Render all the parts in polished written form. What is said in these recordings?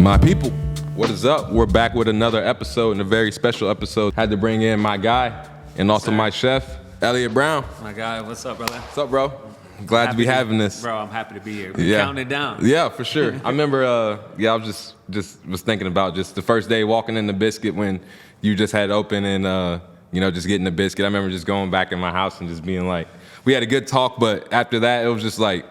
My people, what is up? We're back with another episode, and a very special episode. Had to bring in my guy and also my chef, Elliott Brown. My guy, what's up, brother? What's up, bro? Glad to be having this. Bro, I'm happy to be here. We're counting it down. Yeah, for sure. I remember, I was just was thinking about just the first day walking in the Biscuit when you just had open and, just getting the Biscuit. I remember just going back in my house and just being like, we had a good talk, but after that, it was just like,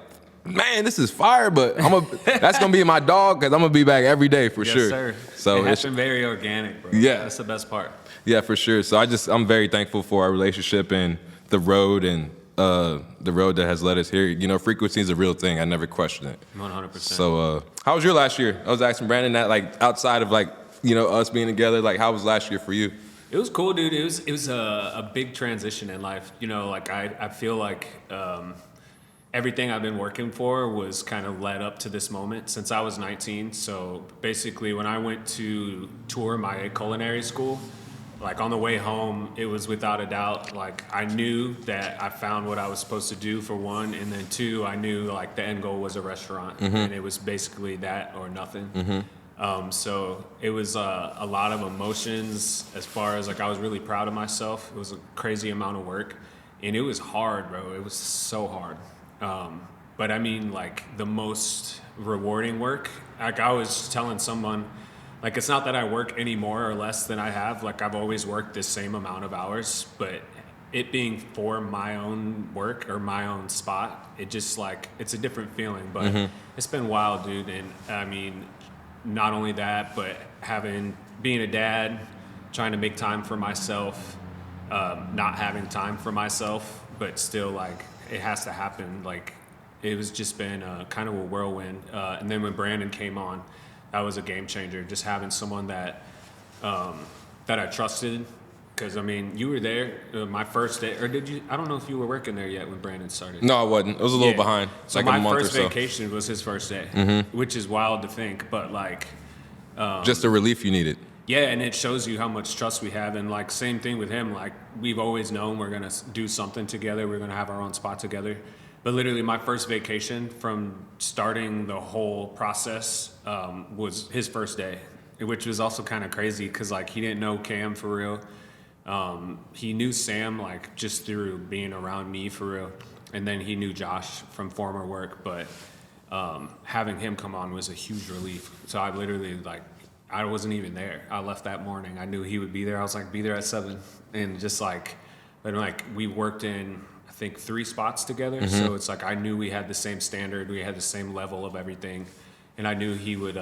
man, this is fire, but that's going to be my dog because I'm going to be back every day for sure. Yes, sir. So it has been very organic, bro. Yeah. That's the best part. Yeah, for sure. So I'm very thankful for our relationship and the road that has led us here. You know, frequency is a real thing. I never question it. 100%. So how was your last year? I was asking Brandon that, like, outside of, like, us being together, like, how was last year for you? It was cool, dude. It was a big transition in life. You know, like I feel like everything I've been working for was kind of led up to this moment since I was 19. So basically, when I went to tour my culinary school, like on the way home, it was without a doubt, like I knew that I found what I was supposed to do for one, and then two, I knew like the end goal was a restaurant, and it was basically that or nothing. So it was a lot of emotions as far as like I was really proud of myself. It was a crazy amount of work, and it was hard, bro. It was so hard. But I mean, like the most rewarding work, like I was telling someone, like it's not that I work any more or less than I have. Like I've always worked the same amount of hours, but it being for my own work or my own spot, it just like, it's a different feeling, but it's been wild, dude. And I mean, not only that, but being a dad, trying to make time for myself, not having time for myself, but still like it has to happen. Like it was just been kind of a whirlwind. And then when Brandon came on, that was a game changer. Just having someone that I trusted. Because I mean, you were there my first day, or did you? I don't know if you were working there yet when Brandon started. No, I wasn't. It was a little behind. So like my a month first or so. vacation was his first day, which is wild to think, but like, Just the relief you needed. yeah, and it shows you how much trust we have. And like, same thing with him. Like, we've always known we're gonna do something together. We're gonna have our own spot together. But literally, my first vacation from starting the whole process was his first day, which was also kind of crazy because like he didn't know Cam for real. He knew Sam like just through being around me for real, and then he knew Josh from former work. But having him come on was a huge relief. So I literally like I wasn't even there. I left that morning. I knew he would be there. I was like, be there at 7, and just like, but like we worked in I think 3 spots together. So it's like I knew we had the same standard. We had the same level of everything, and I knew he would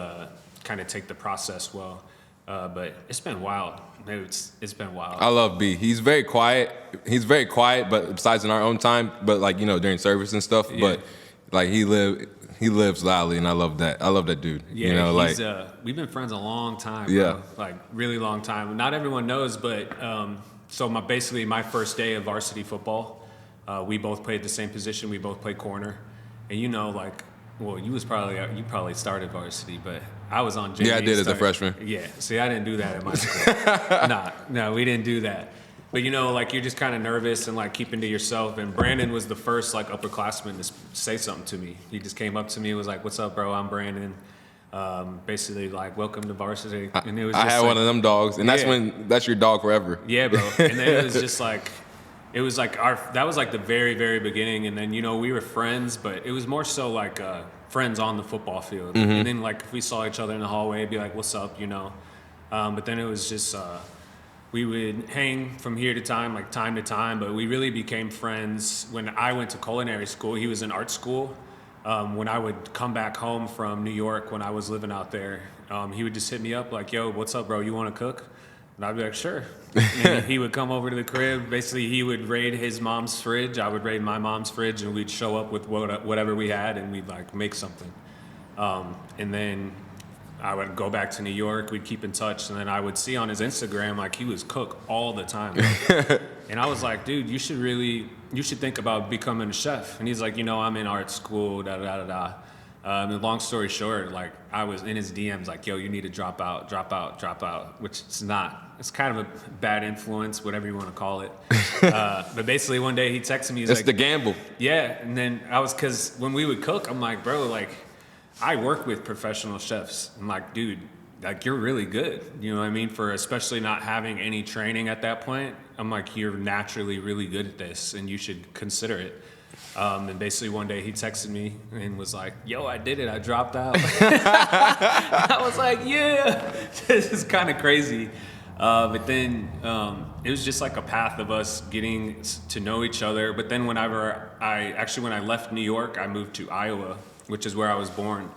kind of take the process well. But it's been wild. It's been wild. I love B. He's very quiet. But besides in our own time, but like, during service and stuff. Yeah. But like he lives loudly, and I love that. I love that dude. Yeah, we've been friends a long time. Bro. Yeah, like really long time. Not everyone knows, but so basically my first day of varsity football, we both played the same position. We both played corner, and you probably started varsity, but I was on JV. Yeah, I did as a freshman. Yeah, see, I didn't do that at my school. No, we didn't do that. But like you're just kind of nervous and like keeping to yourself. And Brandon was the first like upperclassman to say something to me. He just came up to me and was like, "What's up, bro? I'm Brandon." Basically like, "Welcome to varsity." And it was. I had one of them dogs, and that's your dog forever. Yeah, bro. And then it was just like. It was like that was like the very, very beginning. And then, we were friends, but it was more so like friends on the football field. And then like if we saw each other in the hallway, it'd be like, "What's up?" But then it was just, we would hang from here to time to time, but we really became friends when I went to culinary school. He was in art school. When I would come back home from New York when I was living out there, he would just hit me up like, "Yo, what's up, bro? You want to cook?" And I'd be like, "Sure." And he would come over to the crib. Basically, he would raid his mom's fridge. I would raid my mom's fridge, and we'd show up with whatever we had, and we'd like make something. And then I would go back to New York. We'd keep in touch, and then I would see on his Instagram like he was cook all the time. And I was like, "Dude, you should think about becoming a chef." And he's like, "I'm in art school, da da da da." And long story short, like I was in his DMs like, "Yo, you need to drop out," which it's not. It's kind of a bad influence, whatever you want to call it. But basically one day he texted me, he's That's like, the gamble. yeah. And then because when we would cook, I'm like, "Bro, like I work with professional chefs. I'm like, dude, like you're really good. You know what I mean? For especially not having any training at that point, I'm like, you're naturally really good at this, and you should consider it. And basically one day he texted me and was like, yo, I did it. I dropped out. I was like, yeah, this is kind of crazy. But then it was just like a path of us getting to know each other. But then when I left New York, I moved to Iowa, which is where I was born.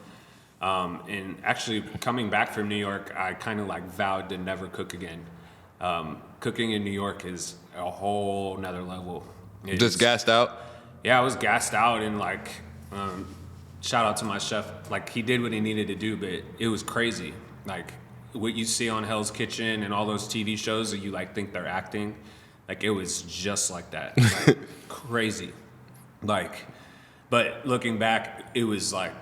And actually coming back from New York, I kind of like vowed to never cook again. Cooking in New York is a whole nother level. Just gassed out? Yeah, I was gassed out, and like, shout out to my chef. Like, he did what he needed to do, but it was crazy. Like, what you see on Hell's Kitchen and all those TV shows that you like think they're acting, like it was just like that. Like, crazy. Like, but looking back, it was like,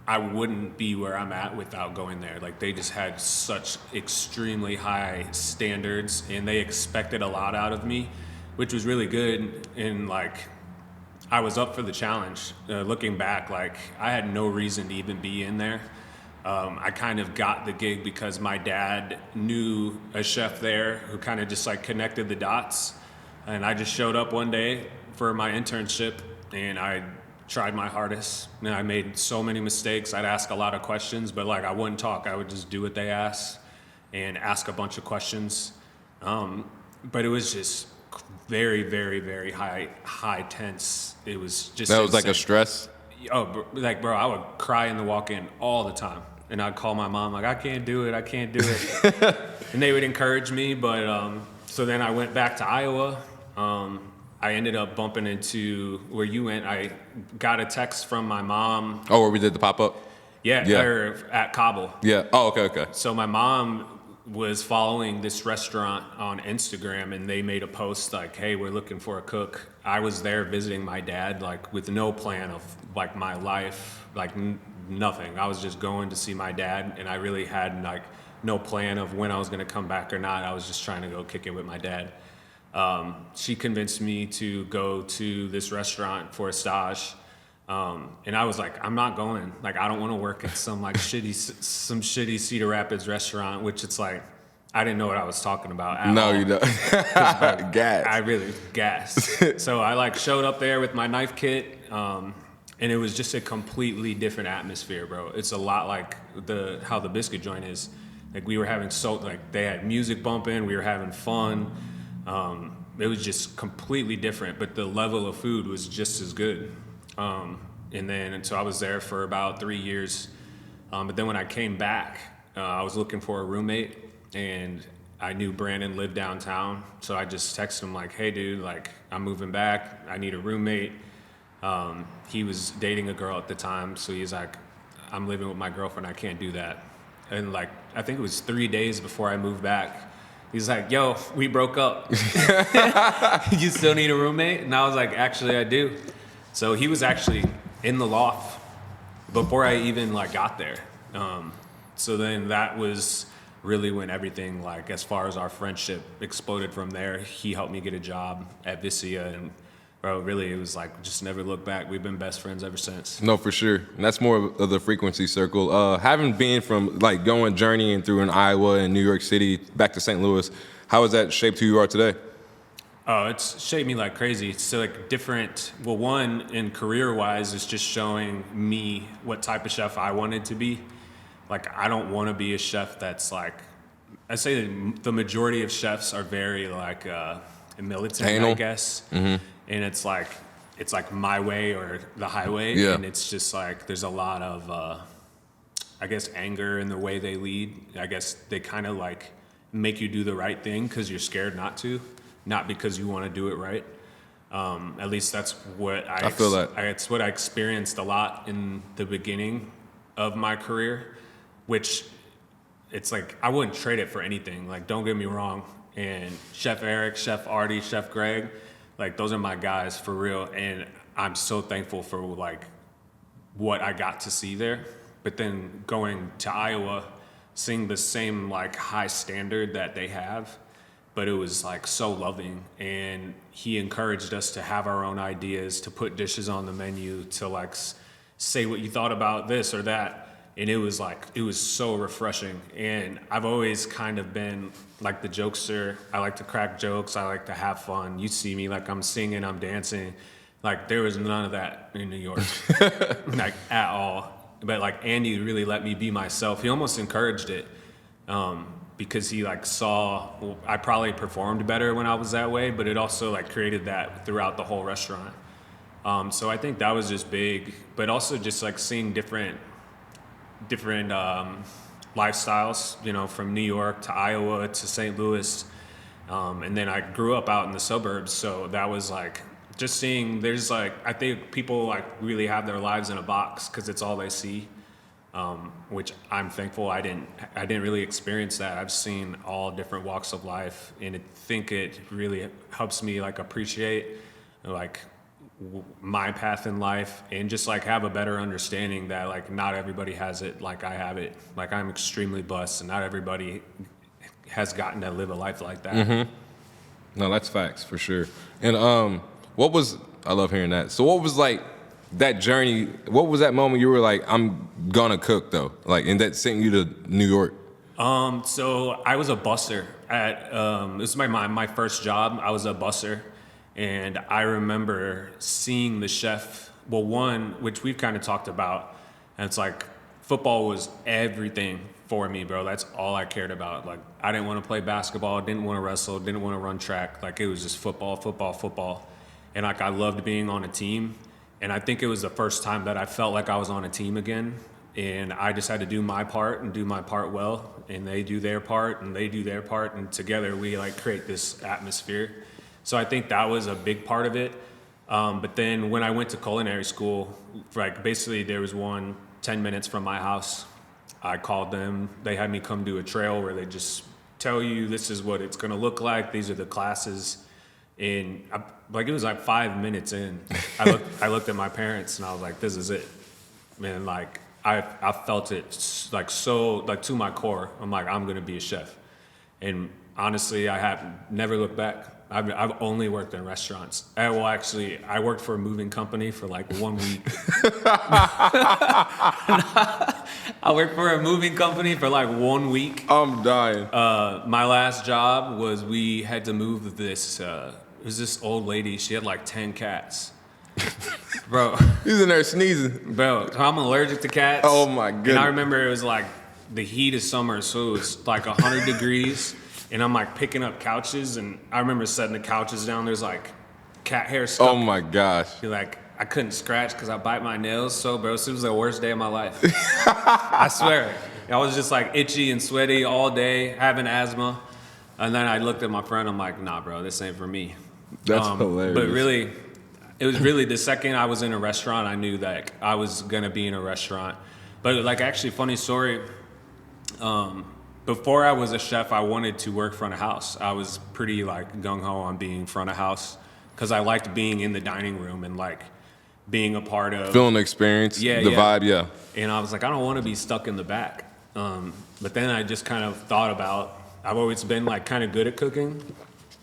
I wouldn't be where I'm at without going there. Like, they just had such extremely high standards, and they expected a lot out of me, which was really good. And like, I was up for the challenge. Looking back, like I had no reason to even be in there. I kind of got the gig because my dad knew a chef there who kind of just like connected the dots. And I just showed up one day for my internship, and I tried my hardest. And I made so many mistakes. I'd ask a lot of questions, but like I wouldn't talk. I would just do what they asked and ask a bunch of questions. But it was just very, very, very high tense. It was just That was insane. like a stress? Oh, like, bro, I would cry in the walk-in all the time. And I'd call my mom, like, I can't do it. And they would encourage me. But so then I went back to Iowa. I ended up bumping into where you went. I got a text from my mom. Oh, where we did the pop-up? Yeah. Or at Cobble. Yeah. Oh, okay. So my mom was following this restaurant on Instagram, and they made a post like, hey, we're looking for a cook. I was there visiting my dad, like with no plan of like my life, like nothing. I was just going to see my dad, and I really had like no plan of when I was gonna come back or not. I was just trying to go kick it with my dad. She convinced me to go to this restaurant for a stage. And I was like, I'm not going. Like, I don't want to work at some shitty Cedar Rapids restaurant, which it's like, I didn't know what I was talking about at all. You don't. Gas. I really gassed. So I like showed up there with my knife kit, and it was just a completely different atmosphere, bro. It's a lot like how the Biscuit Joint is. Like, we were having they had music bumping, we were having fun. It was just completely different, but the level of food was just as good. And so I was there for about 3 years. But then when I came back, I was looking for a roommate, and I knew Brandon lived downtown. So I just texted him like, hey dude, like I'm moving back. I need a roommate. He was dating a girl at the time. So he's like, I'm living with my girlfriend. I can't do that. And like, I think it was 3 days before I moved back. He's like, yo, we broke up. You still need a roommate? And I was like, actually I do. So he was actually in the loft before I even like got there. So then that was really when everything, like as far as our friendship exploded from there. He helped me get a job at Vicia, and bro, really it was like just never look back. We've been best friends ever since. No, for sure. And that's more of the frequency circle. Having been from like going journeying through in Iowa and New York City back to St. Louis, how has that shaped who you are today? Oh, it's shaped me like crazy. So like different, well, one, in career-wise, it's just showing me what type of chef I wanted to be. Like, I don't want to be a chef that's like, I say that the majority of chefs are very like militant, Anal. I guess. Mm-hmm. And it's like my way or the highway. Yeah. And it's just like, there's a lot of, I guess, anger in the way they lead. I guess they kind of like make you do the right thing because you're scared not to. Not because you want to do it right. At least that's what I feel that. It's what I experienced a lot in the beginning of my career, which it's like I wouldn't trade it for anything. Like, don't get me wrong. And Chef Eric, Chef Artie, Chef Greg, like those are my guys for real. And I'm so thankful for like what I got to see there. But then going to Iowa, seeing the same like high standard that they have, but it was like so loving, and he encouraged us to have our own ideas, to put dishes on the menu, to like say what you thought about this or that. And it was so refreshing. And I've always kind of been like the jokester. I like to crack jokes. I like to have fun. You see me like I'm singing, I'm dancing. Like there was none of that in New York, like at all. But like Andy really let me be myself. He almost encouraged it because he like saw I probably performed better when I was that way, but it also like created that throughout the whole restaurant. So I think that was just big, but also just like seeing different lifestyles, you know, from New York to Iowa to St. Louis. And then I grew up out in the suburbs. So that was like, just seeing, there's like, I think people like really have their lives in a box because it's all they see, which I'm thankful I didn't really experience that. I've seen all different walks of life, and I think it really helps me like appreciate like my path in life and just like have a better understanding that like not everybody has it like I have it. Like I'm extremely blessed, and not everybody has gotten to live a life like that. Mm-hmm. No, that's facts for sure. And I love hearing that. So what was like that journey? What was that moment you were like, I'm gonna cook though? Like, and that sent you to New York? So I was a busser at, this is my first job. I was a busser, and I remember seeing the chef, well, one, which we've kind of talked about, and it's like football was everything for me, bro. That's all I cared about. Like, I didn't want to play basketball, didn't want to wrestle, didn't want to run track. Like, it was just football, football, football. And like, I loved being on a team. And I think it was the first time that I felt like I was on a team again. And I just had to do my part and do my part well. And they do their part and they do their part. And together we like create this atmosphere. So I think that was a big part of it. But then when I went to culinary school, like basically there was one 10 minutes from my house. I called them. They had me come do a trail where they just tell you this is what it's going to look like. These are the classes. And it was like 5 minutes in, I looked at my parents and I was like, this is it. Man, like I felt it like so, like to my core. I'm like, I'm going to be a chef. And honestly, I have never looked back. I've only worked in restaurants. I worked for a moving company for like 1 week. I worked for a moving company for like 1 week. I'm dying. My last job was we had to move this, it was this old lady. She had like 10 cats. Bro. He's in there sneezing. Bro, I'm allergic to cats. Oh my goodness. And I remember it was like the heat of summer, so it was like 100 degrees. And I'm like picking up couches, and I remember setting the couches down. There's like cat hair stuck. Oh my gosh. Like I couldn't scratch because I bite my nails. So, bro, it was the worst day of my life. I swear. I was just like itchy and sweaty all day, having asthma. And then I looked at my friend. I'm like, nah, bro, this ain't for me. That's hilarious. But really, it was really the second I was in a restaurant, I knew that I was going to be in a restaurant. But like actually, funny story. Before I was a chef, I wanted to work front of house. I was pretty like gung-ho on being front of house because I liked being in the dining room and like being a part of... Feeling the experience, the vibe, yeah. And I was like, I don't want to be stuck in the back. But then I just kind of thought about, I've always been like kind of good at cooking.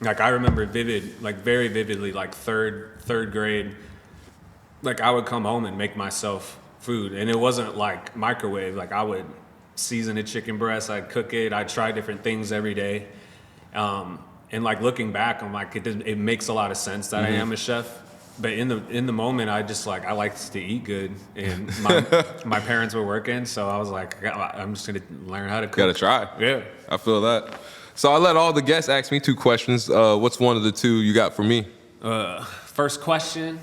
Like I remember very vividly, like third grade, like I would come home and make myself food. And it wasn't like microwave, like I would season a chicken breast, I'd cook it, I'd try different things every day. And like looking back, I'm like, it makes a lot of sense that I am a chef. But in the moment, I just like, I liked to eat good, and my parents were working, so I was like, I'm just gonna learn how to cook. Gotta try. Yeah. I feel that. So I let all the guests ask me 2 questions. What's one of the 2 you got for me? First question,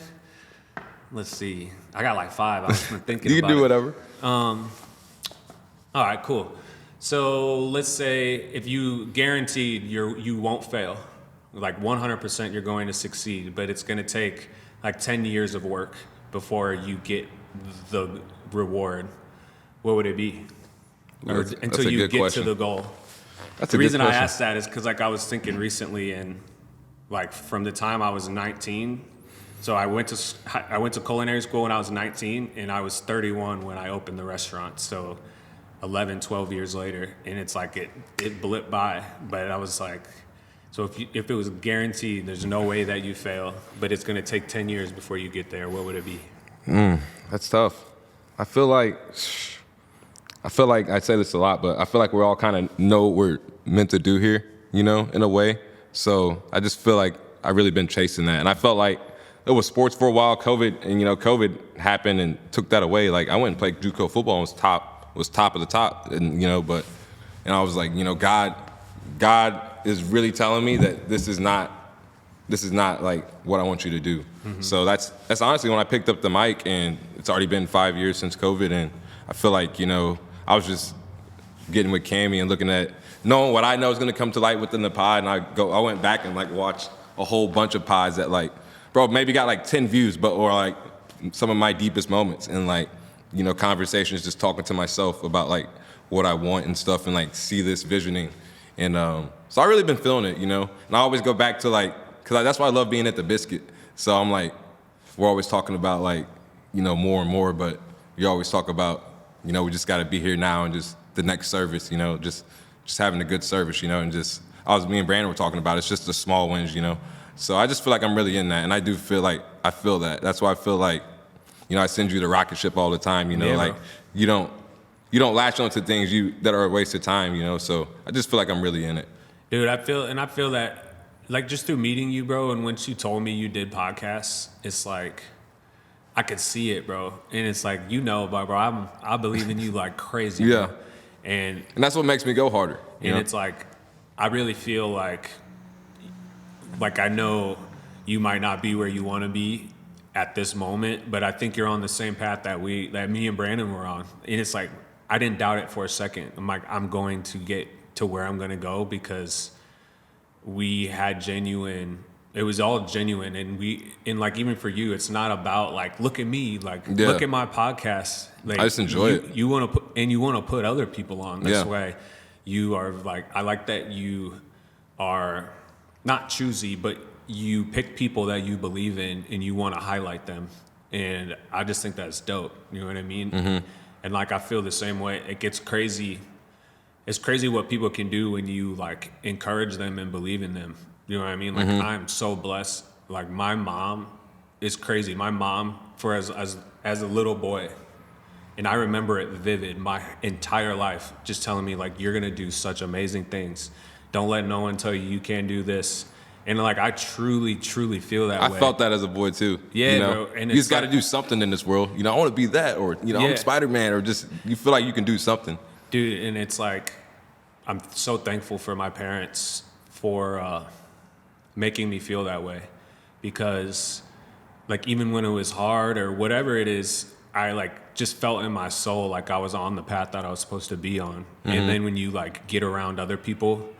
let's see. I got like 5. I was thinking You can do whatever. All right, cool. So let's say if you guaranteed you won't fail, like 100% you're going to succeed, but it's going to take like 10 years of work before you get the reward, what would it be? Until you get to the goal. The reason I asked that is because like I was thinking recently, and like from the time I was 19, so I went to culinary school when I was 19, and I was 31 when I opened the restaurant. So 11, 12 years later, and it's like it blipped by. But I was like, so if it was guaranteed, there's no way that you fail, but it's going to take 10 years before you get there, what would it be? That's tough. I feel like I say this a lot, but I feel like we're all kind of know what we're meant to do here, in a way. So I just feel like I've really been chasing that. And I felt like it was sports for a while, COVID, and COVID happened and took that away. Like I went and played JUCO football and was top of the top, and and I was like, God is really telling me that this is not like what I want you to do. Mm-hmm. So that's honestly when I picked up the mic, and it's already been 5 years since COVID, and I feel like, I was just getting with Cammy and looking at, knowing what I know is gonna come to light within the pod, and I went back and like watched a whole bunch of pods that like, bro, maybe got like 10 views, or like some of my deepest moments, and like, conversations, just talking to myself about like what I want and stuff, and like see this visioning. And so I really been feeling it, and I always go back to like, cause that's why I love being at the Biscuit. So I'm like, we're always talking about like, more and more, but you always talk about, we just got to be here now and just the next service, just having a good service, and just, me and Brandon were talking about, it's just the small wins, So I just feel like I'm really in that, and I do feel like I feel that. That's why I feel like, I send you the rocket ship all the time, Yeah, like bro. you don't latch onto things that are a waste of time, So I just feel like I'm really in it. Dude, I feel that, like, just through meeting you, bro, and once you told me you did podcasts, it's like, I could see it, bro. And it's like, bro, I believe in you like crazy. Yeah. Bro. And that's what makes me go harder. And it's like, I really feel like I know you might not be where you want to be at this moment, but I think you're on the same path that me and Brandon were on. And it's like, I didn't doubt it for a second. I'm like, I'm going to get to where I'm going to go, because we had it was all genuine. And like, even for you, it's not about like, look at me, like, look at my podcast. Like, I just enjoy it. You want to put other people on this way. You are like, I like that you are not choosy, but you pick people that you believe in and you want to highlight them. And I just think that's dope. You know what I mean? Mm-hmm. And like, I feel the same way. It gets crazy. It's crazy what people can do when you like encourage them and believe in them. You know what I mean? Like, I'm so blessed. Like, my mom is crazy. My mom, for as a little boy, and I remember it vivid, my entire life, just telling me like, you're gonna do such amazing things. Don't let no one tell you can't do this. And like, I truly, truly feel that way. I felt that as a boy too. Yeah, bro. And you just got to do something in this world. I want to be that, or I'm Spider-Man, or just you feel like you can do something. Dude, and it's like, I'm so thankful for my parents for making me feel that way, because like, even when it was hard or whatever it is, I like just felt in my soul like I was on the path that I was supposed to be on. Mm-hmm. And then when you like get around other people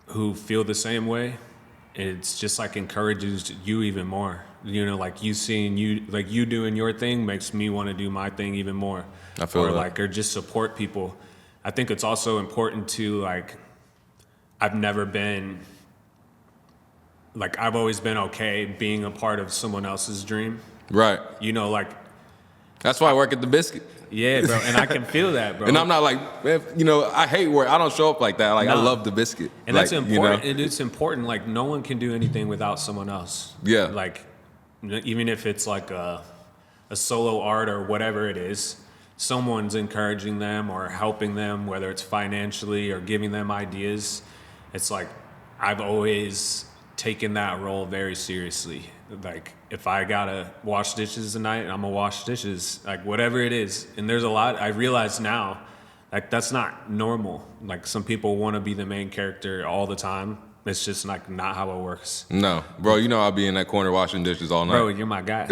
who feel the same way, it's just like encourages you even more. Like, you seeing you doing your thing makes me want to do my thing even more. I feel or just support people. I think it's also important to like, I've always been okay being a part of someone else's dream. Right. Like, that's why I work at the Biscuit. Yeah, bro. And I can feel that, bro. And I'm not like, I hate work. I don't show up like that. Like, I love the Biscuit. And that's important. And it's important. Like, no one can do anything without someone else. Yeah. Like, even if it's like a solo art or whatever it is, someone's encouraging them or helping them, whether it's financially or giving them ideas. It's like, I've always taken that role very seriously. Like, if I gotta wash dishes tonight, I'm gonna wash dishes, like whatever it is. And there's a lot, I realize now, like, that's not normal. Like, some people want to be the main character all the time. It's just like not how it works. No, bro, I'll be in that corner washing dishes all night. Bro, you're my guy.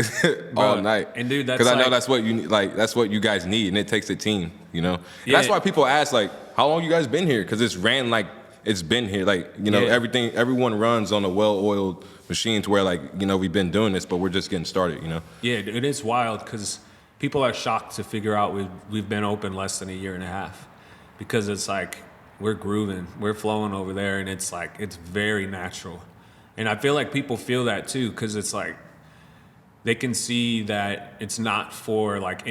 All night. And dude, that's because I know that's what you like. That's what you guys need, and it takes a team. Yeah. That's why people ask like, how long you guys been here? Because it's ran like it's been here. Like, everyone runs on a well-oiled machine to where like, we've been doing this, but we're just getting started. Yeah, it is wild because people are shocked to figure out we've been open less than a year and a half, because it's like, we're grooving, we're flowing over there, and it's like, it's very natural. And I feel like people feel that too, because it's like, they can see that it's not for like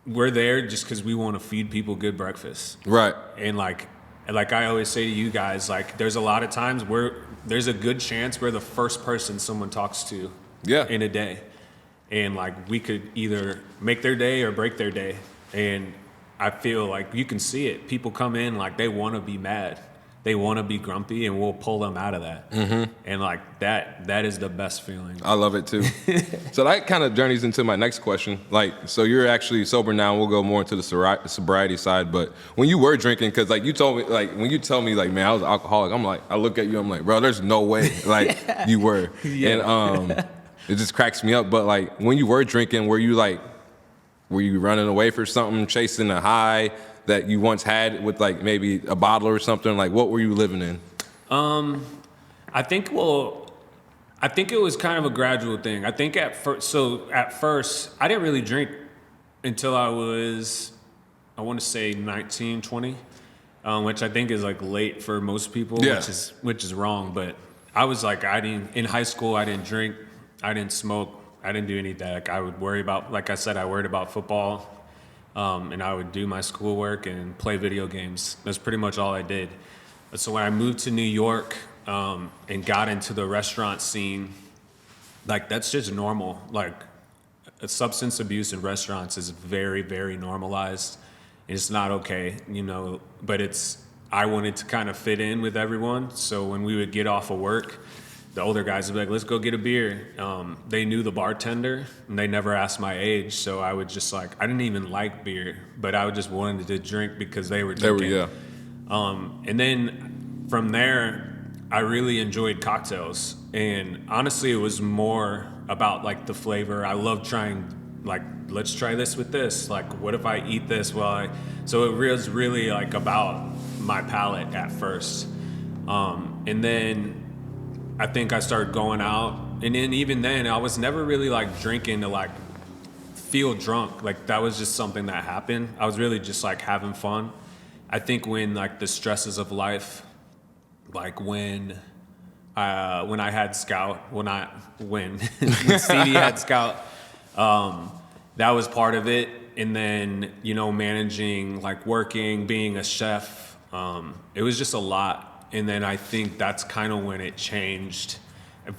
we're there just because we want to feed people good breakfast. Right. And like I always say to you guys, like, there's a lot of times where there's a good chance we're the first person someone talks to in a day. and like we could either make their day or break their day. And I feel like you can see it. People come in like they want to be mad, they want to be grumpy, and we'll pull them out of that. And like that is the best feeling. I love it too. So that kind of journeys into my next question. Like, so you're actually sober now. We'll go more into the sobriety side. But when you were drinking, because like you told me, like when you tell me like, man, I was an alcoholic, I'm like, I look at you, I'm like, bro, there's no way like you were. And it just cracks me up. But like when you were drinking, were you running away for something, chasing a high that you once had with like maybe a bottle or something? Like what were you living in? I think it was kind of a gradual thing. I think at first, I didn't really drink until I was, I want to say 19, 20, which I think is like late for most people, which is wrong. But I was like, in high school, I didn't drink, I didn't smoke, I didn't do any of that. Like I would worry about, like I said, I worried about football, and I would do my schoolwork and play video games. That's pretty much all I did. So when I moved to New York, and got into the restaurant scene, like that's just normal. Like substance abuse in restaurants is very, very normalized. It's not okay, you know, but I wanted to kind of fit in with everyone. So when we would get off of work, the older guys would be like, let's go get a beer. They knew the bartender and they never asked my age. So I would just like, I didn't even like beer, but I would just wanted to drink because they were drinking. And then from there, I really enjoyed cocktails, and honestly, it was more about like the flavor. I love trying, like, let's try this with this. Like, what if I eat this so it was really like about my palate at first. And then I think I started going out, and then even then, I was never really like drinking to like feel drunk. Like that was just something that happened. I was really just like having fun. I think when like the stresses of life, like when I had Scout, when Stevie had Scout, that was part of it. And then, you know, managing, like working, being a chef, it was just a lot. And then I think that's kind of when it changed.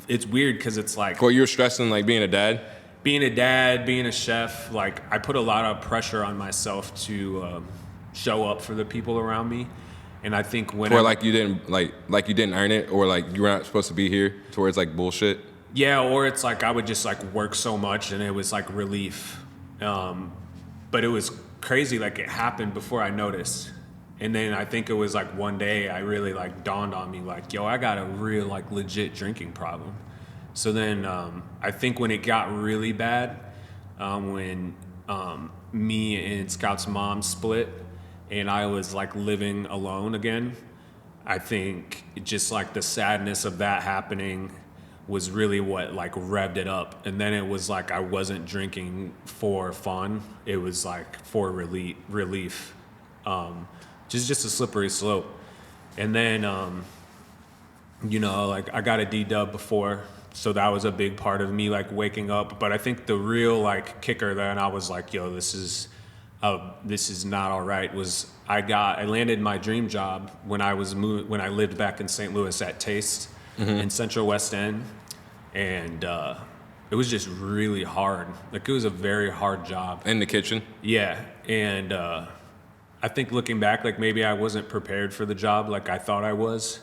It's weird because it's like... Well, you were stressing like being a dad? Being a dad, being a chef, like I put a lot of pressure on myself to show up for the people around me. And I think when like you didn't earn it, or like you were not supposed to be here, to where it's like bullshit. Yeah, or it's like I would just like work so much and it was like relief. But it was crazy, like it happened before I noticed. And then I think it was like one day I really like dawned on me like, yo, I got a real like legit drinking problem. So then I think when it got really bad, when me and Scout's mom split, and I was like living alone again, I think just like the sadness of that happening was really what like revved it up. And then it was like I wasn't drinking for fun, it was like for relief. Just a slippery slope. And then you know, like I got a D-dub before, so that was a big part of me like waking up. But I think the real like kicker then, I was like, yo, this is not all right, was I landed my dream job when I lived back in St. Louis at Taste in Central West End. And it was just really hard. Like it was a very hard job. In the kitchen? Yeah. And I think looking back, like maybe I wasn't prepared for the job like I thought I was.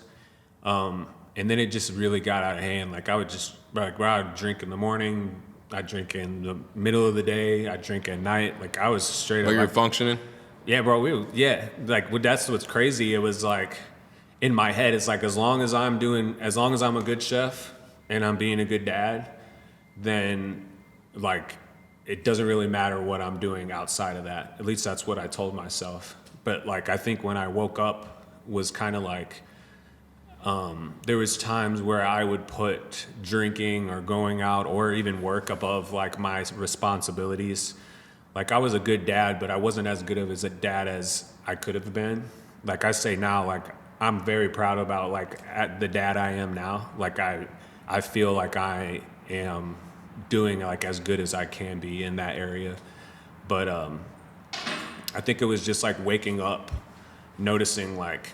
And then it just really got out of hand. Like I would just, like I would drink in the morning, I drink in the middle of the day, I drink at night. Like I was straight up. Like you're like, functioning? Yeah, bro. Like that's what's crazy. It was like in my head, it's like as long as I'm a good chef and I'm being a good dad, then like it doesn't really matter what I'm doing outside of that. At least that's what I told myself. But like I think when I woke up was kind of like there was times where I would put drinking or going out or even work above like my responsibilities. Like I was a good dad, but I wasn't as good of as a dad as I could have been. Like I say now, like I'm very proud about like at the dad I am now. Like I feel like I am doing like as good as I can be in that area. But I think it was just like waking up, noticing like,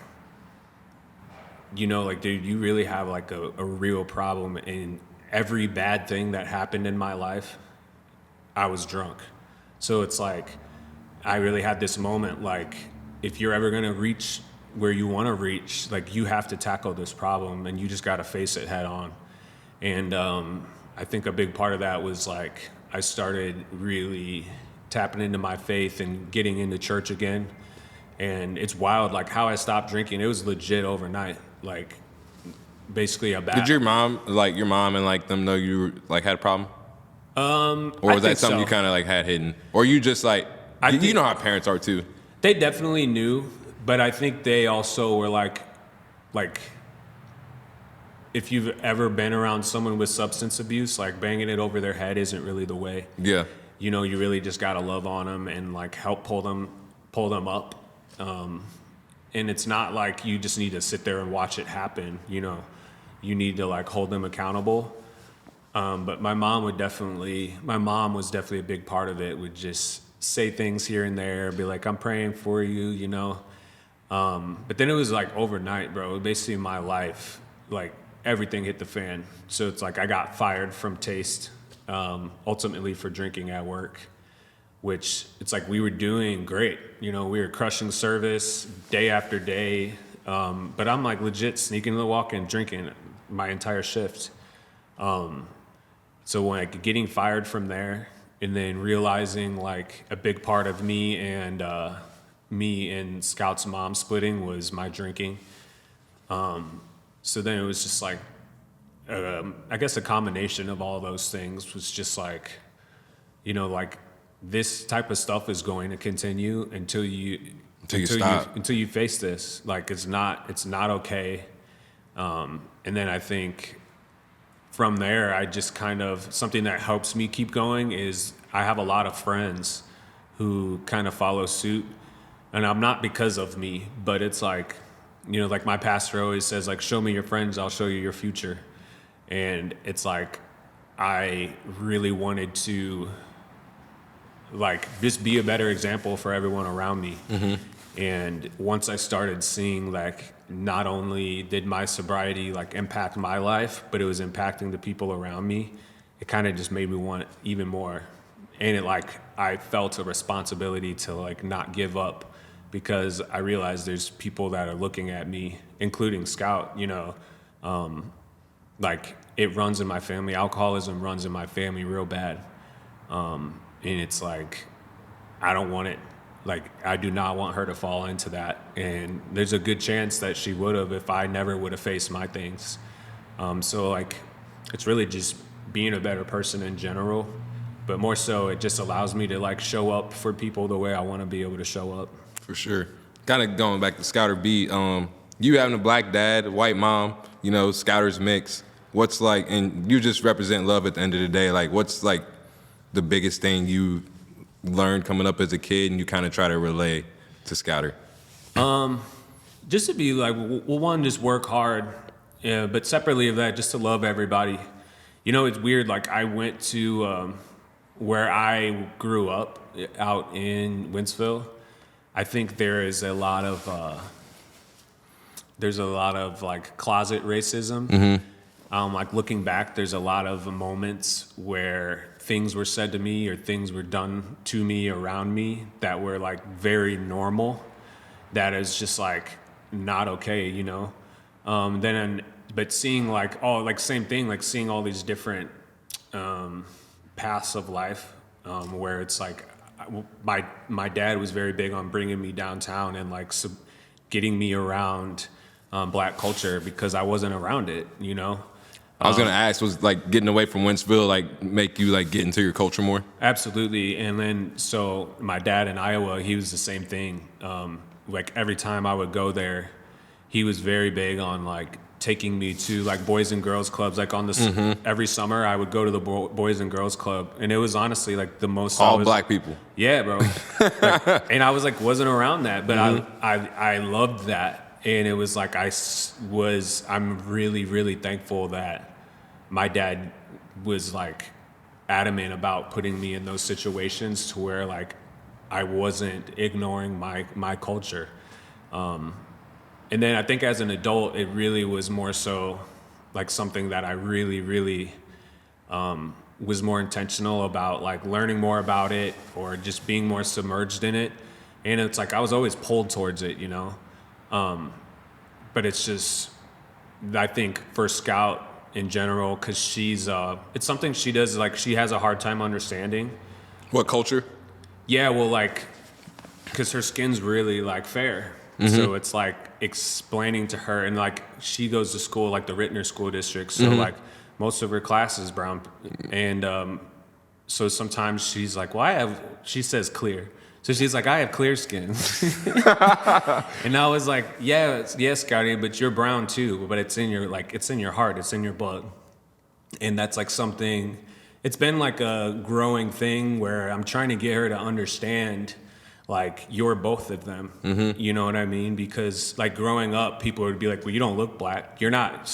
you know, like, dude, you really have like a real problem, and every bad thing that happened in my life I was drunk. So it's like, I really had this moment, like, if you're ever gonna reach where you wanna reach, like, you have to tackle this problem and you just gotta face it head on. And I think a big part of that was like, I started really tapping into my faith and getting into church again. And it's wild, like how I stopped drinking, it was legit overnight. Like, basically Did your mom and like them know you like had a problem? Or was that something you kind of like had hidden? Or you just like, you know how parents are too. They definitely knew, but I think they also were like, if you've ever been around someone with substance abuse, like banging it over their head isn't really the way. Yeah. You know, you really just gotta love on them and like help pull them up. And it's not like you just need to sit there and watch it happen. You know, you need to like hold them accountable. But my mom was definitely a big part of it. Would just say things here and there, be like, I'm praying for you, you know. But then it was like overnight, bro. Basically my life, like everything hit the fan. So it's like I got fired from Taste, ultimately for drinking at work, which it's like we were doing great. You know, we were crushing service day after day. But I'm like legit sneaking to the walk-in drinking my entire shift. So when like getting fired from there and then realizing like a big part of me and Scout's mom splitting was my drinking. So then it was just like, I guess a combination of all those things was just like, you know, like this type of stuff is going to continue until you face this. Like it's not okay. And then I think from there, I just kind of, something that helps me keep going is I have a lot of friends who kind of follow suit. And I'm not because of me, but it's like, you know, like my pastor always says, like, show me your friends, I'll show you your future. And it's like, I really wanted to, like, just be a better example for everyone around me. Mm-hmm. And once I started seeing, like, not only did my sobriety, like, impact my life, but it was impacting the people around me, it kind of just made me want even more. And it, like, I felt a responsibility to, like, not give up because I realized there's people that are looking at me, including Scout, you know, like, it runs in my family. Alcoholism runs in my family real bad. And it's like, I don't want it. Like, I do not want her to fall into that. And there's a good chance that she would have if I never would have faced my things. So, like, it's really just being a better person in general. But more so, it just allows me to, like, show up for people the way I want to be able to show up. For sure. Kind of going back to Scouter B, you having a black dad, white mom, you know, Scouters mix. What's like, and you just represent love at the end of the day. Like, what's like the biggest thing you learned coming up as a kid and you kind of try to relay to Scouter? Just to be like, well, one, just work hard, yeah, but separately of that, just to love everybody. You know, it's weird, like I went to where I grew up out in Wentzville. I think there is a lot of like closet racism. Mm-hmm. Like looking back, there's a lot of moments where things were said to me or things were done to me around me that were like very normal. That is just like not okay, you know. But seeing like same thing, like seeing all these different paths of life, where it's like my dad was very big on bringing me downtown and like getting me around black culture because I wasn't around it, you know. I was gonna ask, was like getting away from Wentzville like make you like get into your culture more? Absolutely. And then so my dad in Iowa, he was the same thing. Like every time I would go there, he was very big on like taking me to like boys and girls clubs. Like on this every summer, I would go to the boys and girls club, and it was honestly like the most all black people. Yeah, bro. Like, and I was like wasn't around that, but I loved that, and it was like I'm really really thankful that my dad was like adamant about putting me in those situations to where like I wasn't ignoring my culture. And then I think as an adult, it really was more so like something that I really, really was more intentional about like learning more about it or just being more submerged in it. And it's like I was always pulled towards it, you know. But it's just, I think for Scout in general, because she's it's something she does, like she has a hard time understanding. What culture? Yeah, well, like, because her skin's really like fair. So it's like explaining to her, and like she goes to school like the Rittner school district, so like most of her class is brown, and so sometimes she's like, well, she says clear, so she's like, I have clear skin. And I was like, yes, Scotty, but you're brown too, but it's in your heart, it's in your blood. And that's like something, it's been like a growing thing where I'm trying to get her to understand like you're both of them. You know what I mean? Because like growing up, people would be like, well, you don't look black. You're not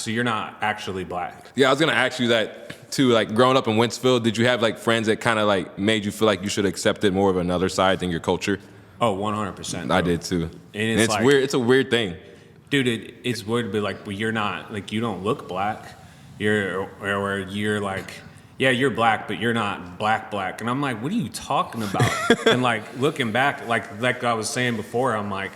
actually black. Yeah, I was gonna ask you that too. Like growing up in Wentzville, did you have like friends that kind of like made you feel like you should accept it more of another side than your culture? Oh, 100%. I did too. And it's like, weird. It's a weird thing. Dude, it's weird to be like, well, you're not, like, you don't look black. Or you're like, yeah, you're black, but you're not black. And I'm like, what are you talking about? And like looking back, like I was saying before, I'm like,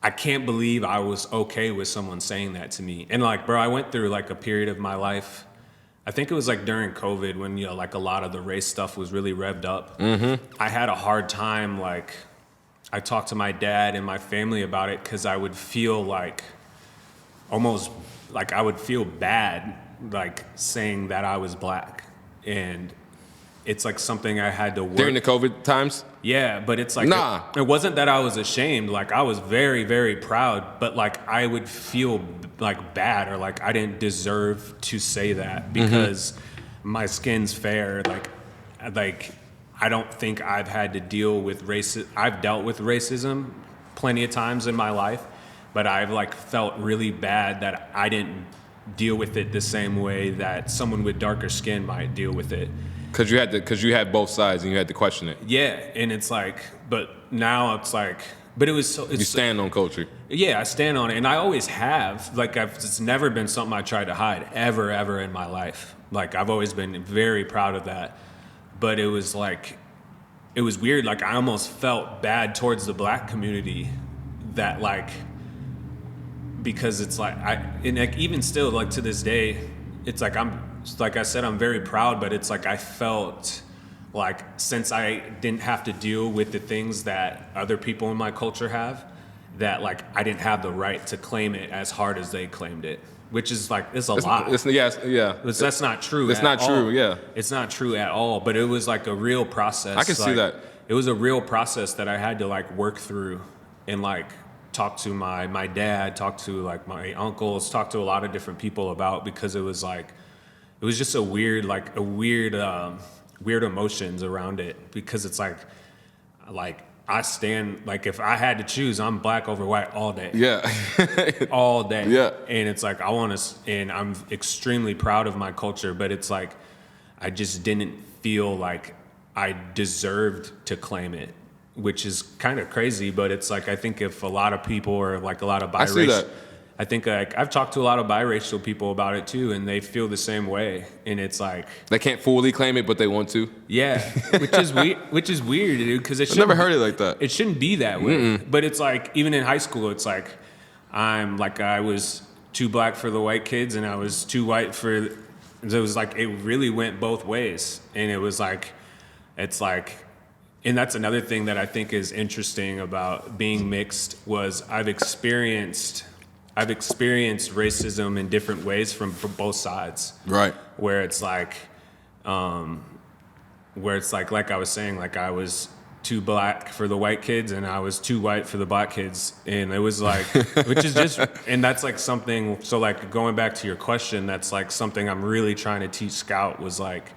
I can't believe I was okay with someone saying that to me. And like, bro, I went through like a period of my life, I think it was like during COVID when, you know, like a lot of the race stuff was really revved up. I had a hard time, like, I talked to my dad and my family about it because I would feel like almost like I would feel bad, like saying that I was black. And it's like something I had to work. During the COVID times? Yeah, but it's like, it wasn't that I was ashamed. Like I was very, very proud, but like I would feel like bad or like I didn't deserve to say that because my skin's fair. Like I don't think I've had to deal with I've dealt with racism plenty of times in my life, but I've like felt really bad that I didn't deal with it the same way that someone with darker skin might deal with it. Because you had both sides and you had to question it. Yeah, and it's like, but now it's like, but it was so. You stand on culture. Yeah, I stand on it, and I always have. Like, it's never been something I tried to hide ever in my life. Like, I've always been very proud of that. But it was like, it was weird. Like, I almost felt bad towards the black community that like, because it's like and like even still like to this day, it's like like I said, I'm very proud, but it's like I felt like since I didn't have to deal with the things that other people in my culture have, that like I didn't have the right to claim it as hard as they claimed it, which is like it's a lie. That's not true. It's not true. Yeah, it's not true at all. But it was like a real process. I can see that. It was a real process that I had to like work through and like talk to my dad, talk to like my uncles, talk to a lot of different people about, because it was like, it was just a weird emotions around it, because it's like I stand, like if I had to choose, I'm black over white all day. Yeah. All day. Yeah. And it's like, and I'm extremely proud of my culture, but it's like, I just didn't feel like I deserved to claim it, which is kind of crazy, but it's like, I think if a lot of people or like a lot of biracial, I think like I've talked to a lot of biracial people about it too, and they feel the same way. And it's like they can't fully claim it, but they want to. Yeah, which is weird, dude. Because I've never heard it like that. It shouldn't be that way. But it's like even in high school, it's like I was too black for the white kids, and I was too white for. It was like it really went both ways, and it was like, it's like. And that's another thing that I think is interesting about being mixed was I've experienced racism in different ways from both sides. Right. Where it's like I was saying, like I was too black for the white kids and I was too white for the black kids. And it was like, which is just, and that's like something, so like going back to your question, that's like something I'm really trying to teach Scout was like,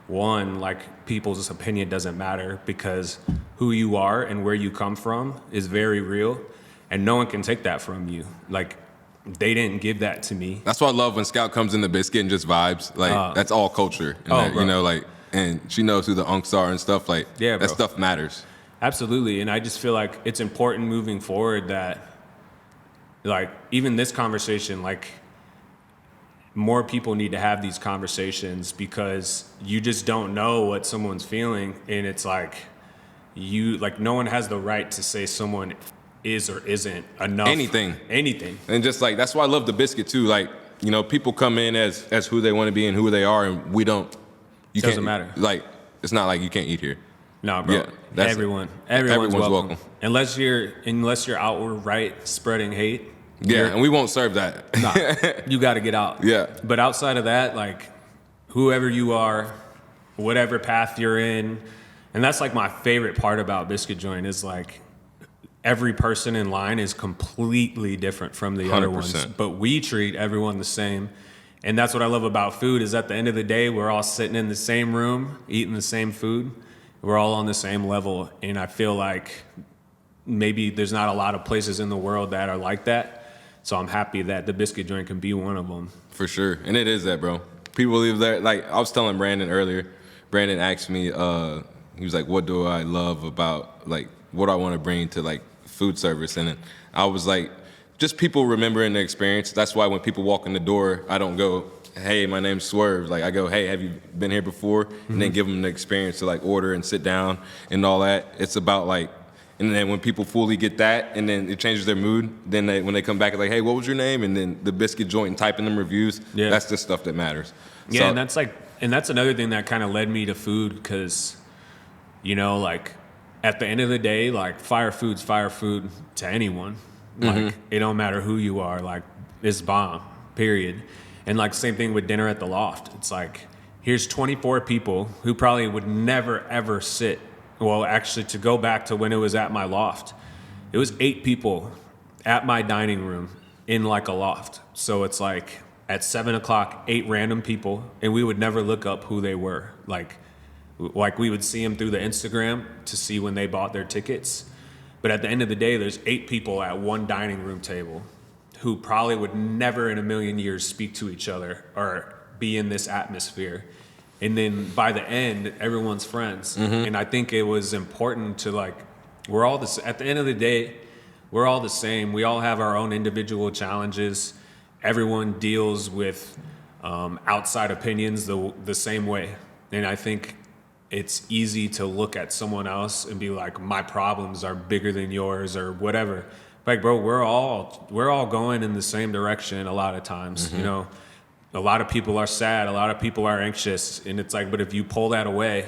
one, like people's opinion doesn't matter, because who you are and where you come from is very real, and no one can take that from you. Like they didn't give that to me. That's why I love when Scout comes in the Biscuit and just vibes. Like that's all culture. And you know, like, and she knows who the unks are and stuff. Like that stuff matters. Absolutely. And I just feel like it's important moving forward that like even this conversation, like more people need to have these conversations because you just don't know what someone's feeling. And it's like, no one has the right to say someone is or isn't enough. Anything. And just like, that's why I love the Biscuit too. Like, you know, people come in as who they want to be and who they are, and we don't. Doesn't matter. Like, it's not like you can't eat here. No, bro. Yeah, everyone's welcome. Unless you're outright spreading hate. Yeah, and we won't serve that. Nah, you got to get out. Yeah. But outside of that, like, whoever you are, whatever path you're in, and that's like my favorite part about Biscuit Joint is like every person in line is completely different from the other ones, but we treat everyone the same. And that's what I love about food is at the end of the day, we're all sitting in the same room, eating the same food. We're all on the same level. And I feel like maybe there's not a lot of places in the world that are like that. So I'm happy that the Biscuit Joint can be one of them. For sure. And it is that, bro. People leave there. Like, I was telling Brandon earlier. Brandon asked me, he was like, what do I love about, like, what do I want to bring to, like, food service? And I was like, just people remembering their experience. That's why when people walk in the door, I don't go, hey, my name's Swerve. Like, I go, hey, have you been here before? And then give them the experience to, like, order and sit down and all that. It's about, like, and then when people fully get that, and then it changes their mood, then when they come back, it's like, hey, what was your name? And then the Biscuit Joint and typing them reviews, that's the stuff that matters. Yeah, so, and that's another thing that kind of led me to food because, you know, like, at the end of the day, like, fire food's fire food to anyone. Like, it don't matter who you are, like, it's bomb, period. And, like, same thing with dinner at the Loft. It's like, here's 24 people who probably would never, ever sit. Well, actually, to go back to when it was at my loft, it was 8 people at my dining room in like a loft. So it's like at 7 o'clock, 8 random people, and we would never look up who they were. Like we would see them through the Instagram to see when they bought their tickets. But at the end of the day, there's 8 people at one dining room table who probably would never in a million years speak to each other or be in this atmosphere. And then by the end, everyone's friends. And I think it was important to like, we're all at the end of the day, we're all the same. We all have our own individual challenges. Everyone deals with outside opinions the same way. And I think it's easy to look at someone else and be like, my problems are bigger than yours or whatever. Like, bro, we're all going in the same direction a lot of times, you know. A lot of people are sad, a lot of people are anxious, and it's like, but if you pull that away,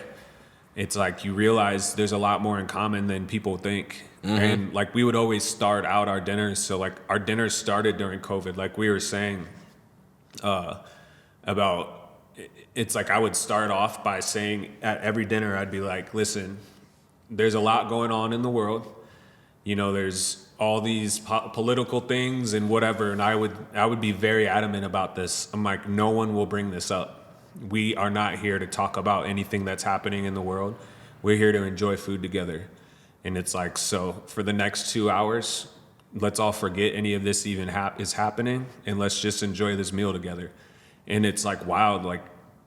it's like you realize there's a lot more in common than people think. And like we would always start out our dinners, so like our dinners started during COVID, like we were saying about, it's like I would start off by saying at every dinner, I'd be like, listen, there's a lot going on in the world. You know, there's all these political things and whatever, and I would be very adamant about this. I'm like, no one will bring this up. We are not here to talk about anything that's happening in the world. We're here to enjoy food together. And it's like, so for the next 2 hours, let's all forget any of this even is happening, and let's just enjoy this meal together. And it's like wild, like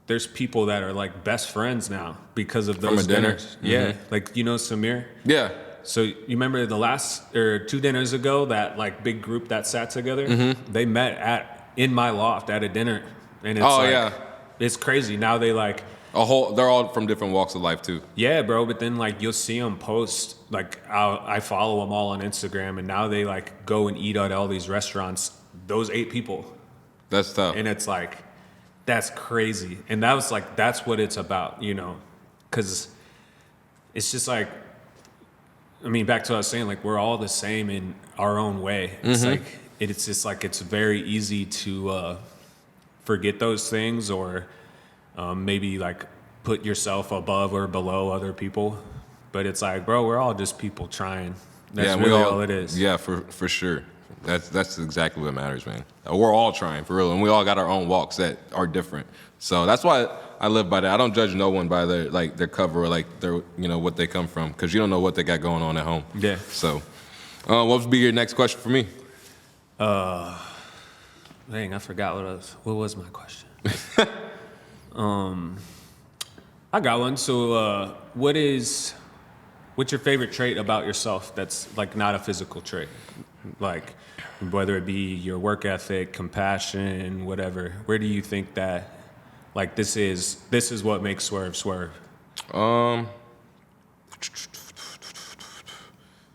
there's people that are like best friends now because of those dinners. Yeah, like, you know Samir? Yeah. So you remember the last 2 dinners ago, that like big group that sat together? They met in my loft at a dinner, and it's it's crazy. Now they like they're all from different walks of life too. Yeah, bro. But then like you'll see them post, like I follow them all on Instagram, and now they like go and eat at all these restaurants. Those 8 people. That's tough. And it's like, that's crazy. And that was like, that's what it's about, you know, because it's just like, I mean, back to what I was saying, like, we're all the same in our own way. It's like, it's just like, it's very easy to forget those things or maybe like put yourself above or below other people. But it's like, bro, we're all just people trying. That's really all it is. Yeah, for sure. That's exactly what matters, man. We're all trying, for real. And we all got our own walks that are different. So that's why I live by that. I don't judge no one by their cover or like their, you know, what they come from, because you don't know what they got going on at home. Yeah. So, what would be your next question for me? Dang, I forgot what was my question. I got one. So, what's your favorite trait about yourself that's like not a physical trait? Like, whether it be your work ethic, compassion, whatever. Where do you think that, like, this is what makes Swerve Swerve?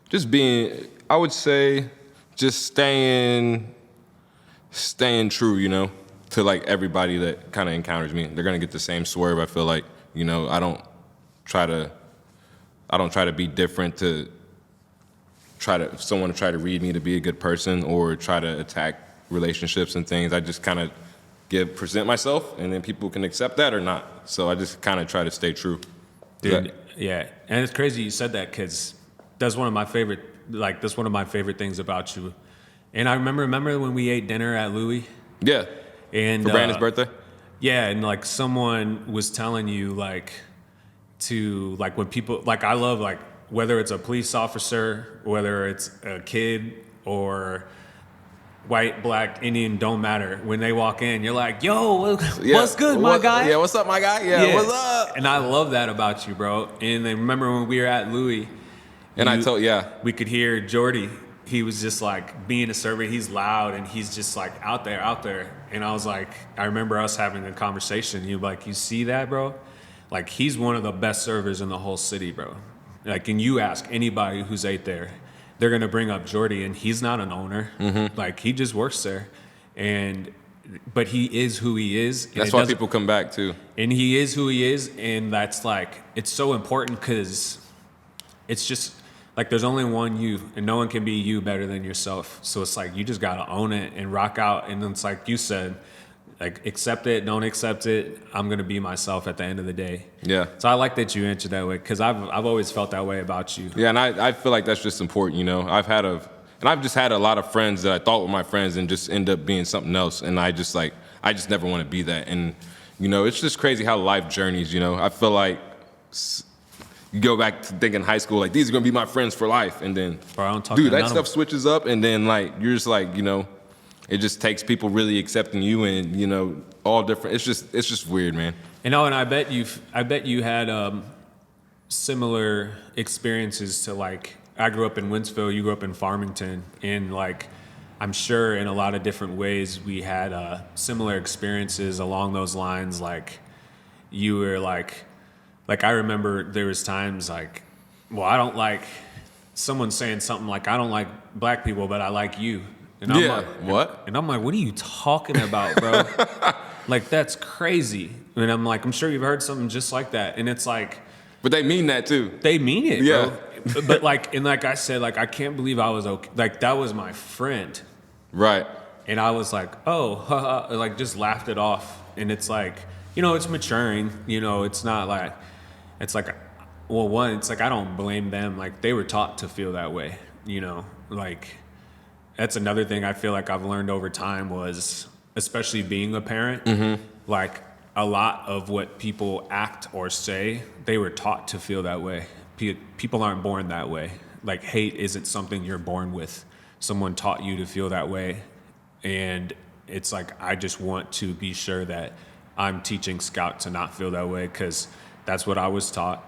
Just being, I would say, just staying true, you know, to like everybody that kind of encounters me. They're gonna get the same Swerve. I feel like, you know, I don't try to be different to someone to try to read me to be a good person or try to attack relationships and things. I just kind of present myself, and then people can accept that or not. So I just kind of try to stay true. Dude, yeah. And it's crazy you said that, because that's one of my favorite things about you. And I remember when we ate dinner at Louis? Yeah. And for Brandon's birthday? Yeah, and like someone was telling you like to, like, when people, like, I love, like, whether it's a police officer, whether it's a kid or white, black, Indian, don't matter. When they walk in, you're like, yo, what's good, my guy? Yeah, what's up, my guy? Yeah, what's up? And I love that about you, bro. And then remember when we were at Louis, and we could hear Jordy. He was just like being a server. He's loud and he's just like out there. And I was like, I remember us having a conversation. You're like, you see that, bro? Like, he's one of the best servers in the whole city, bro. Like, and you ask anybody who's ate there, they're gonna bring up Jordy, and he's not an owner. Mm-hmm. Like, he just works there, but he is who he is. That's why people come back too. And he is who he is, and that's like, it's so important, because it's just like, there's only one you, and no one can be you better than yourself. So it's like, you just gotta own it and rock out. And then it's like you said, like, accept it, don't accept it. I'm gonna be myself at the end of the day. Yeah. So I like that you answered that way, because I've always felt that way about you. Yeah, and I feel like that's just important, you know. I've just had a lot of friends that I thought were my friends and just end up being something else. And I just never want to be that. And, you know, it's just crazy how life journeys, you know. I feel like you go back to thinking high school, like, these are gonna be my friends for life. And then, dude, that stuff switches up, and then, like, you're just like, you know, it just takes people really accepting you, and, you know, all different. It's just weird, man. And I bet you had similar experiences to, like, I grew up in Winsville, you grew up in Farmington, and, like, I'm sure in a lot of different ways we had similar experiences along those lines. Like, you were like I remember there was times like, well, I don't like someone saying something like, I don't like black people, but I like you. And I'm like, what? And I'm like, what are you talking about, bro? Like, that's crazy. And I'm like, I'm sure you've heard something just like that. And it's like, but they mean that too. They mean it, yeah. Bro. But like, and like I said, like, I can't believe I was okay. Like, that was my friend. Right. And I was like, oh, haha, like, just laughed it off. And it's like, you know, it's maturing. You know, it's not like, it's like, well, one, it's like, I don't blame them. Like, they were taught to feel that way, you know, like, that's another thing I feel like I've learned over time was, especially being a parent, mm-hmm. like, a lot of what people act or say, they were taught to feel that way. People aren't born that way. Like, hate isn't something you're born with. Someone taught you to feel that way. And it's like, I just want to be sure that I'm teaching Scout to not feel that way, because that's what I was taught.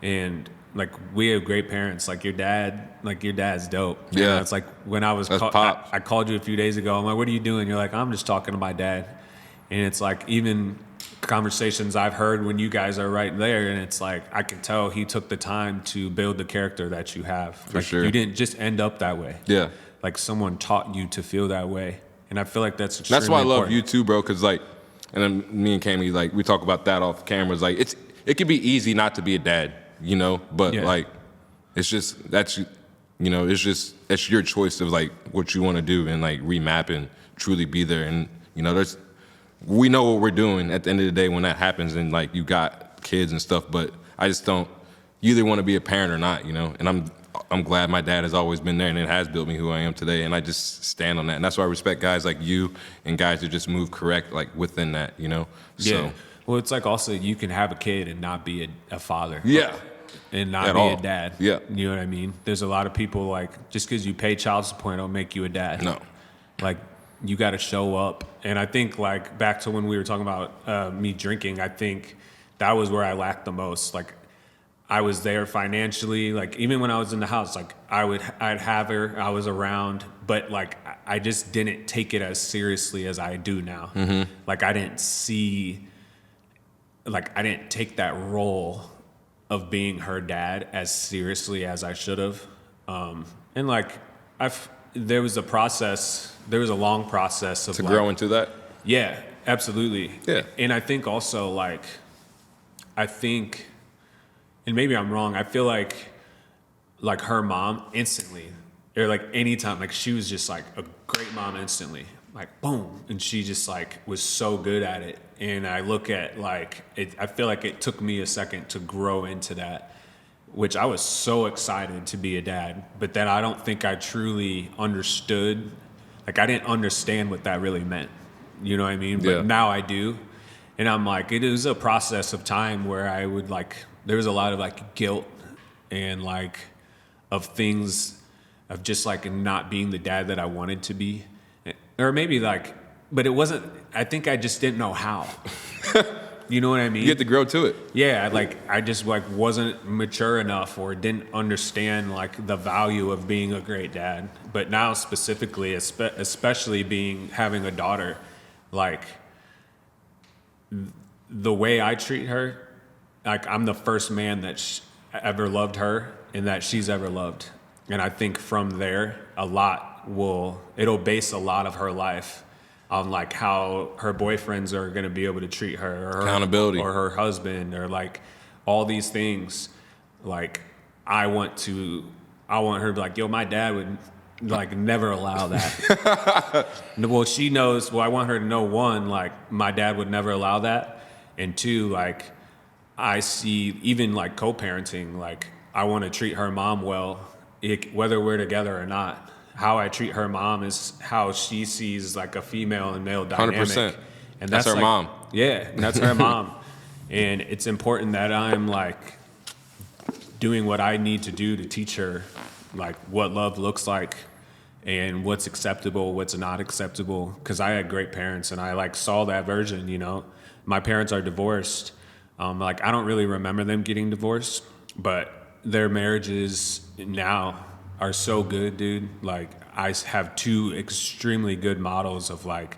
And like, we have great parents. Like, your dad's dope. Yeah. You know, it's like, when I was I called you a few days ago. I'm like, what are you doing? You're like, I'm just talking to my dad. And it's like, even conversations I've heard when you guys are right there, and it's like, I can tell he took the time to build the character that you have. For like, sure. You didn't just end up that way. Yeah. Like, someone taught you to feel that way. And I feel like that's extremely That's why I love important. you too, bro, because, like, and then me and Cammy, like, we talk about that off cameras. Like, it can be easy not to be a dad, you know, but like, it's just, it's your choice of like what you want to do, and like remap and truly be there. And, you know, we know what we're doing at the end of the day when that happens, and like, you got kids and stuff, but I just don't, you either want to be a parent or not, you know. And I'm glad my dad has always been there, and it has built me who I am today, and I just stand on that. And that's why I respect guys like you and guys who just move correct, like, within that, you know. Yeah. So, well, it's like, also, you can have a kid and not be a father. Yeah. And not At be all. a dad. Yeah. You know what I mean? There's a lot of people, like, just because you pay child support don't make you a dad. No. Like, you got to show up. And I think, like, back to when we were talking about me drinking, I think that was where I lacked the most. Like, I was there financially. Like even when I was in the house, like I'd have her, I was around, but like I just didn't take it as seriously as I do now. Like I didn't take that role of being her dad as seriously as I should have. And like there was a long process of To like, grow into that? yeah, absolutely. Yeah. And I think also like, and maybe I'm wrong, I feel like her mom instantly, or like anytime, like she was just like a great mom instantly, like boom. And she just like was so good at it. And I look at like, I feel like it took me a second to grow into that, which I was so excited to be a dad, but then I don't think I truly understood, like I didn't understand what that really meant. You know what I mean? Yeah. But now I do. And I'm like, it was a process of time where I would like, there was a lot of like guilt and like of things of just like not being the dad that I wanted to be. Or maybe like, but it wasn't, I think I just didn't know how. You know what I mean? You get to grow to it. Yeah, like I just like wasn't mature enough or didn't understand like the value of being a great dad. But now specifically, especially having a daughter, like the way I treat her, like I'm the first man that ever loved her and that she's ever loved. And I think from there, it'll base a lot of her life on like how her boyfriends are going to be able to treat her, or Accountability, or her husband, or like all these things. Like I want her to be like, yo, my dad would like never allow that. Well, she knows. Well, I want her to know, one, like my dad would never allow that, and two, like I see even like co-parenting. Like I want to treat her mom well, whether we're together or not. How I treat her mom is how she sees like a female and male dynamic. 100%. And that's her like, mom. Yeah, that's her mom. And it's important that I'm like doing what I need to do to teach her like what love looks like and what's acceptable, what's not acceptable. Because I had great parents and I like saw that version, you know. My parents are divorced. Like I don't really remember them getting divorced, but their marriages now are so good, dude. Like I have two extremely good models of like,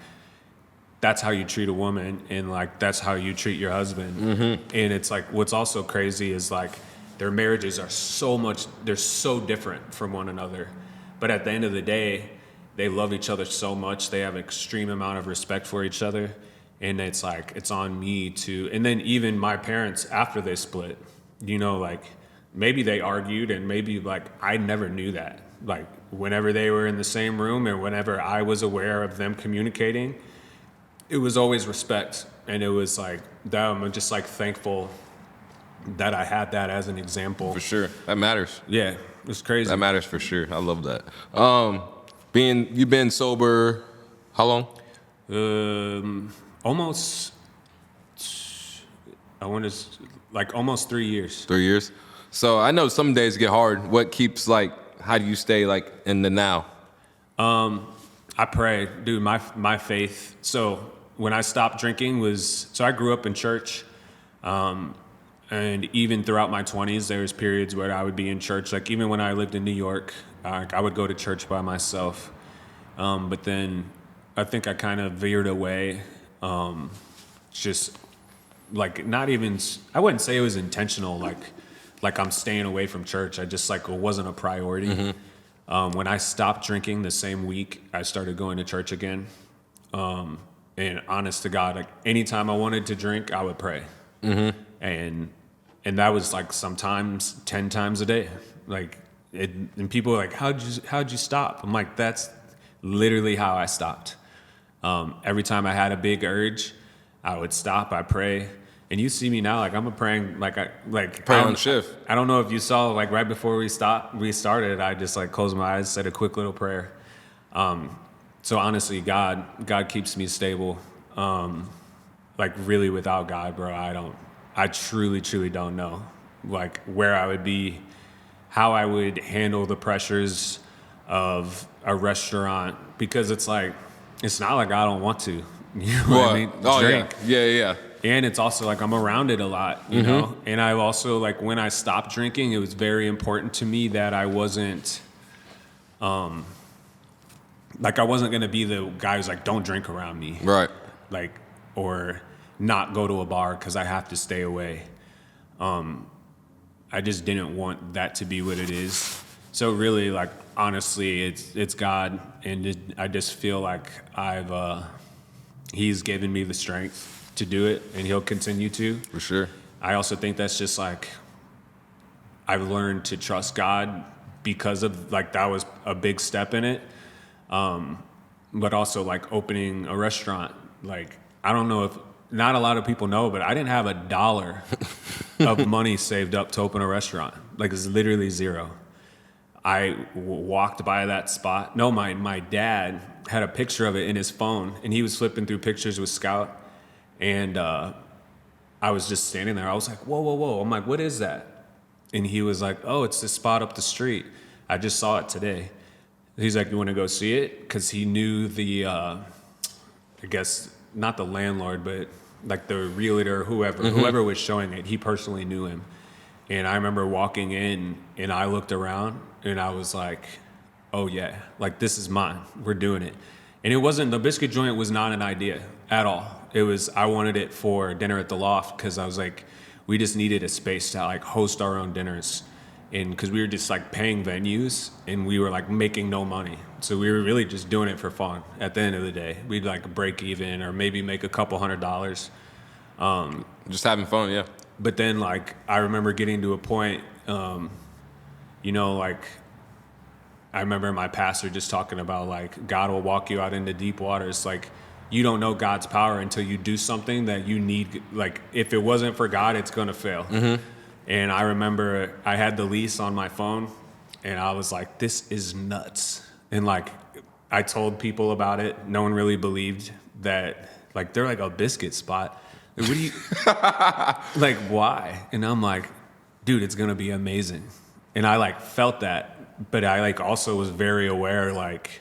that's how you treat a woman and like, that's how you treat your husband. And it's like, what's also crazy is like their marriages are they're so different from one another. But at the end of the day, they love each other so much. They have an extreme amount of respect for each other. And it's like, it's on me to, and then even my parents after they split, you know, like, maybe they argued and maybe like I never knew that. Like whenever they were in the same room and whenever I was aware of them communicating, it was always respect. And it was like that. I'm just like thankful that I had that as an example. For sure. That matters. Yeah, it's crazy. That matters for sure. I love that. You've been sober how long? Almost, I want to, like almost 3 years. 3 years. So I know some days get hard. What keeps like, how do you stay like in the now? I pray, dude, my faith. So when I stopped drinking I grew up in church. And even throughout my 20s, there was periods where I would be in church. Like even when I lived in New York, I would go to church by myself. But then I think I kind of veered away. Just like not even, I wouldn't say it was intentional. Like I'm staying away from church. I just like, it wasn't a priority. When I stopped drinking the same week, I started going to church again. And honest to God, like anytime I wanted to drink, I would pray. And that was like sometimes 10 times a day. Like, and people were like, how'd you stop? I'm like, that's literally how I stopped. Every time I had a big urge, I would stop, I pray. And you see me now, like I'm a praying, Pray on shift. I don't know if you saw, like right before we started, I just like closed my eyes, said a quick little prayer. So honestly, God keeps me stable. Like really without God, bro, I truly don't know like where I would be, how I would handle the pressures of a restaurant, because it's like, it's not like I don't want to, you know what I mean? Oh, Drink. Yeah. And it's also like I'm around it a lot, you know? And I also, like, when I stopped drinking, it was very important to me that I wasn't, like, I wasn't going to be the guy who's like, don't drink around me. Right. Like, or not go to a bar because I have to stay away. I just didn't want that to be what it is. So really, like, honestly, it's God, and I just feel like He's given me the strength to do it, and He'll continue to. For sure. I also think that's just like I've learned to trust God because of, like, that was a big step in it. But also, like, opening a restaurant. Like, I don't know if not a lot of people know, but I didn't have $1 of money saved up to open a restaurant. Like, it's literally zero. I walked by that spot. No, my dad had a picture of it in his phone, and he was flipping through pictures with Scout, and I was just standing there. I was like, whoa, whoa, whoa. I'm like, what is that? And he was like, oh, it's this spot up the street. I just saw it today. He's like, you want to go see it? Because he knew the, I guess, not the landlord, but like the realtor, whoever was showing it, he personally knew him. And I remember walking in, and I looked around, and I was like, oh yeah, like, this is mine. We're doing it. And it wasn't, the Biscuit Joint was not an idea at all. It was, I wanted it for dinner at the loft, because I was like, we just needed a space to, like, host our own dinners. And because we were just, like, paying venues, and we were, like, making no money. So we were really just doing it for fun. At the end of the day, we'd, like, break even or maybe make a couple $100. Just having fun, yeah. But then, like, I remember getting to a point, you know, like, I remember my pastor just talking about, like, God will walk you out into deep waters. Like, you don't know God's power until you do something that you need. Like, if it wasn't for God, it's going to fail. And I remember I had the lease on my phone, and I was like, this is nuts. And, like, I told people about it. No one really believed that, like, they're like a biscuit spot. Like, what do you, like, why? And I'm like, dude, it's going to be amazing. And I, like, felt that, but I, like, also was very aware, like,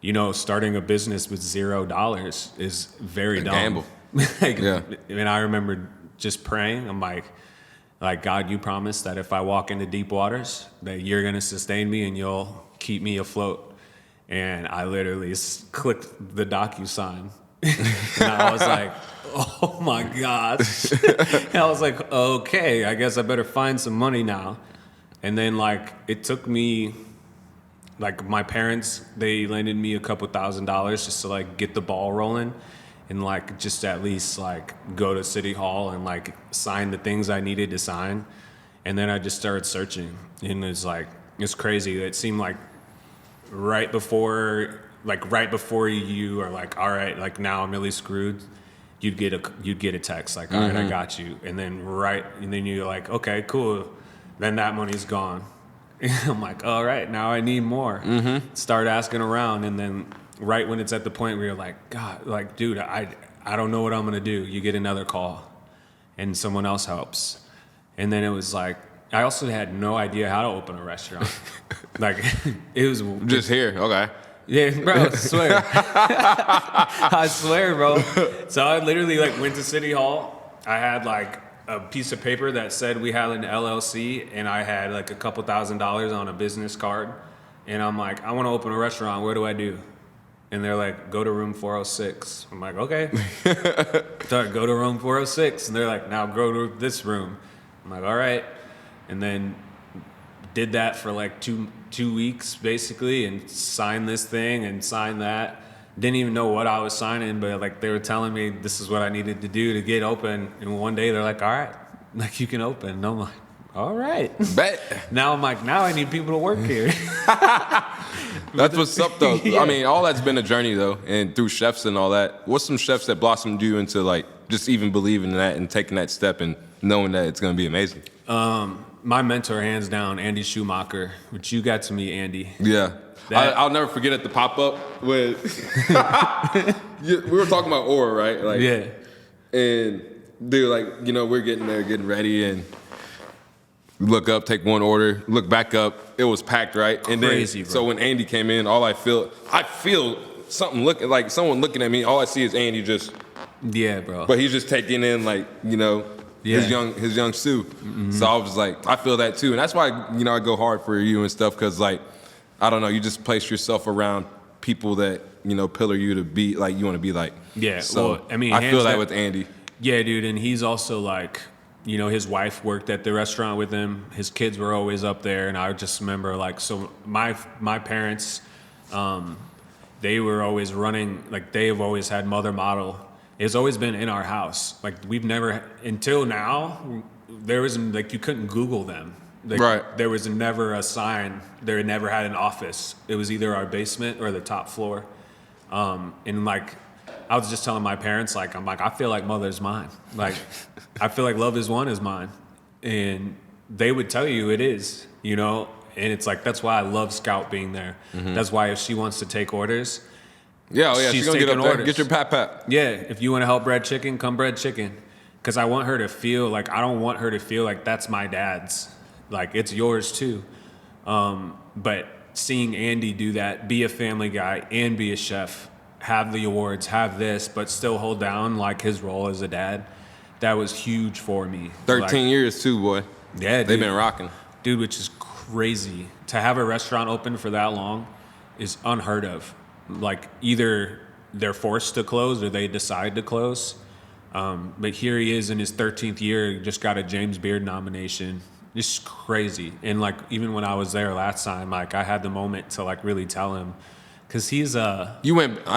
you know, starting a business with $0 is very dumb. Gamble. Like, yeah. And I remember just praying. I'm like, God, you promised that if I walk into deep waters, that you're going to sustain me and you'll keep me afloat. And I literally clicked the DocuSign. And I was like, oh my gosh. And I was like, okay, I guess I better find some money now. And then, like, it took me, like, my parents, they lended me a couple $1,000s just to, like, get the ball rolling. And, like, just at least, like, go to City Hall and, like, sign the things I needed to sign. And then I just started searching. And it's like, it's crazy. It seemed like right before you are like, all right, like, now I'm really screwed, you'd get a text like, all right, I got you. And then you're like, okay, cool. Then that money's gone. And I'm like, all right, now I need more. Start asking around, and then right when it's at the point where you're like, God, like, dude, I don't know what I'm gonna do. You get another call, and someone else helps. And then it was like, I also had no idea how to open a restaurant. Like, it was Just here, okay. Yeah, bro, I swear. I swear, bro. So I literally, like, went to City Hall. I had, like, a piece of paper that said we had an LLC, and I had, like, a couple $1,000s on a business card. And I'm like, I want to open a restaurant. What do I do? And they're like, go to room 406. I'm like, okay. So I go to room 406, and they're like, now go to this room. I'm like, all right. And then did that for like two weeks, basically, and signed this thing and signed that. Didn't even know what I was signing, but, like, they were telling me this is what I needed to do to get open. And one day they're like, all right, like, you can open. And I'm like, all right. Bet. Now I'm like, now I need people to work here. That's what's up, though. Yeah. I mean, all that's been a journey, though, and through chefs and all that. What's some chefs that blossomed you into, like, just even believing in that and taking that step and knowing that it's going to be amazing? My mentor, hands down, Andy Schumacher, which you got to meet Andy. Yeah. I'll never forget at the pop-up when we were talking about Aura, right? Like, Yeah. And they were like, you know, we're getting there, getting ready, and look up, take one order, look back up. It was packed, right? And Crazy, then, bro. so when Andy came in, I feel something looking, like someone looking at me. All I see is Andy just Yeah, bro. But he's just taking in like, his young Sue. So I was like, I feel that too. And that's why, I go hard for you and stuff, because like, I don't know, you just place yourself around people that, pillar you to be like, you want to be like. Yeah. So Well, I mean, I feel that with Andy. Yeah, dude. And he's also like, his wife worked at the restaurant with him. His kids were always up there. And I just remember like, so my parents, they were always running, like they have always had Mother Model. It's always been in our house. Like we've never, until now, there wasn't, like you couldn't Google them. Like, right. There was never a sign. They never had an office. It was either our basement or the top floor. And like, I was just telling my parents, like, I'm like, I feel like Mother's mine. Like, I feel like Love Is One is mine. And they would tell you it is, And it's like, that's why I love Scout being there. Mm-hmm. That's why if she wants to take orders, yeah, she's gonna get up there. Get your pat. Yeah, if you want to help bread chicken, come bread chicken. Because I want her to feel like, I don't want her to feel like that's my dad's. Like, it's yours too. But seeing Andy do that, be a family guy and be a chef, have the awards, have this, but still hold down like his role as a dad, that was huge for me. 13 years too, boy. Yeah, dude. They've been rocking. Dude, which is crazy. To have a restaurant open for that long is unheard of. Like, either they're forced to close or they decide to close. But here he is in his 13th year, just got a James Beard nomination. Just crazy. And like, even when I was there last time, like I had the moment to like really tell him, because he's I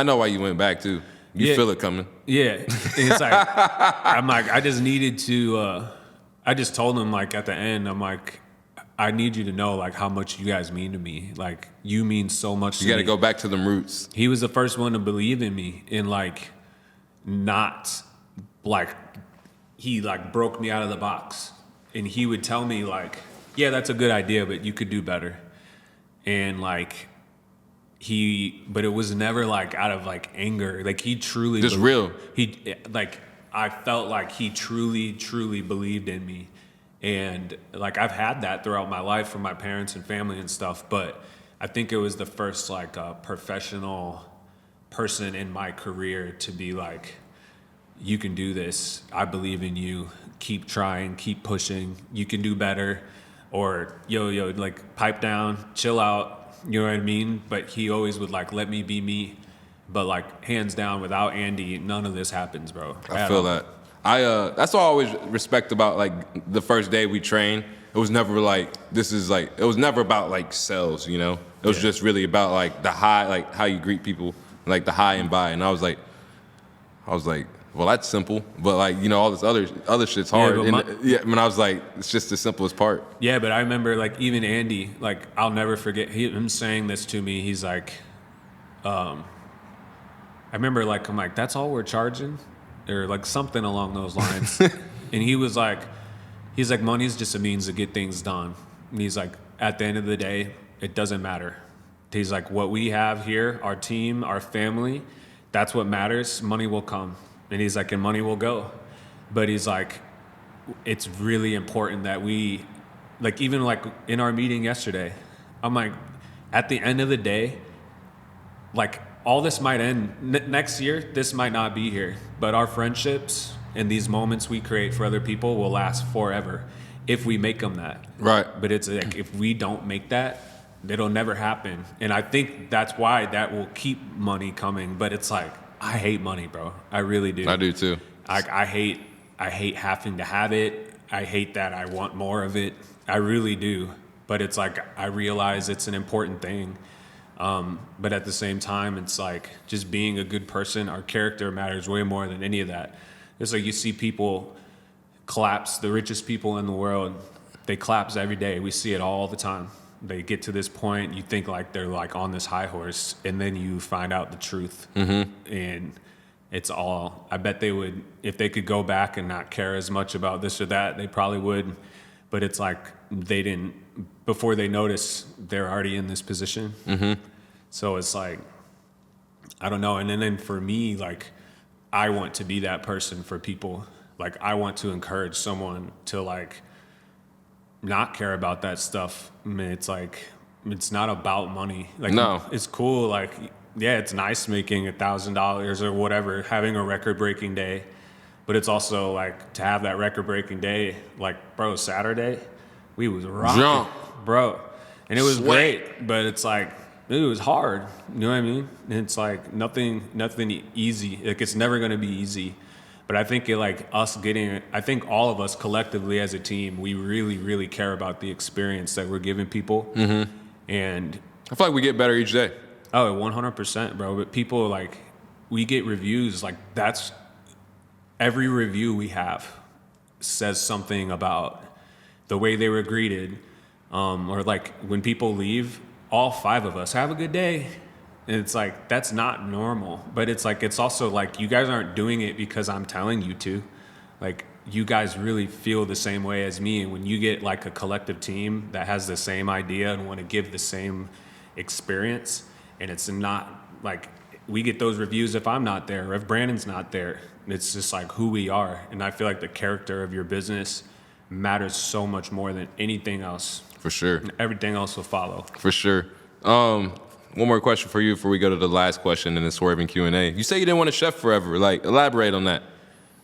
know why you went back too. You feel it coming. Yeah. And it's like, I'm like, I just needed to, I just told him like at the end, I'm like, I need you to know like how much you guys mean to me. Like, you mean so much to me. You got to go back to them roots. He was the first one to believe in me, and like, not like, he like broke me out of the box. And he would tell me like, yeah, that's a good idea, but you could do better. And like, but it was never like out of like anger. Like, he truly just real. I felt like he truly, truly believed in me. And like, I've had that throughout my life from my parents and family and stuff, but I think it was the first like professional person in my career to be like, you can do this. I believe in you. Keep trying, keep pushing. You can do better. Or yo, like pipe down, chill out. You know what I mean? But he always would like let me be me. But like, hands down, without Andy, none of this happens, bro. I feel that. That's what I always respect about like the first day we trained. It was never like, it was never about like sales, It was just really about like the high, like how you greet people, like the high and by. And I was like, well, that's simple, but like, all this other shit's hard. And I was like, it's just the simplest part. Yeah, but I remember like even Andy, like I'll never forget him saying this to me. He's like, I remember like, I'm like, that's all we're charging? Or like something along those lines. And he's like, money's just a means to get things done. And he's like, at the end of the day, it doesn't matter. He's like, what we have here, our team, our family, that's what matters. Money will come. And he's like, and money will go. But he's like, it's really important that we, like even like in our meeting yesterday, I'm like, at the end of the day, like all this might end. Next year, this might not be here. But our friendships and these moments we create for other people will last forever if we make them that. Right. But it's like, if we don't make that, it'll never happen. And I think that's why that will keep money coming. But it's like, I hate money, bro. I really do. I do too. I hate having to have it. I hate that I want more of it. I really do. But it's like, I realize it's an important thing. But at the same time, it's like just being a good person. Our character matters way more than any of that. It's like you see people collapse, the richest people in the world, they collapse every day. We see it all the time. They get to this point, you think like they're like on this high horse, and then you find out the truth. Mm-hmm. And it's all, I bet they would, if they could go back and not care as much about this or that, they probably would. But it's like they didn't, before they notice, they're already in this position. Mm-hmm. So it's like, I don't know. And then for me, like, I want to be that person for people. Like, I want to encourage someone to like not care about that stuff. I mean, it's like, it's not about money. Like, no, it's cool. Like, yeah, it's nice making $1,000 or whatever, having a record-breaking day. But it's also like to have that record-breaking day, like, bro, Saturday, we was rocking, Jump. bro. And it was Sweat. great, but it's like, it was hard. You know what I mean? And it's like nothing easy. Like, it's never going to be easy. But I think I think all of us collectively as a team, we really, really care about the experience that we're giving people. Mm-hmm. And I feel like we get better each day. oh, 100%, bro. But people, like, we get reviews, like, that's every review we have says something about the way they were greeted, or like when people leave, all 5 of us have a good day. And it's like, that's not normal. But it's like, it's also like, you guys aren't doing it because I'm telling you to. Like, you guys really feel the same way as me. And when you get like a collective team that has the same idea and want to give the same experience, and it's not like, we get those reviews if I'm not there or if Brandon's not there. It's just like who we are. And I feel like the character of your business matters so much more than anything else. For sure. Everything else will follow. For sure. One more question for you before we go to the last question in the Swervinn Q&A. You say you didn't want to chef forever. Like, elaborate on that.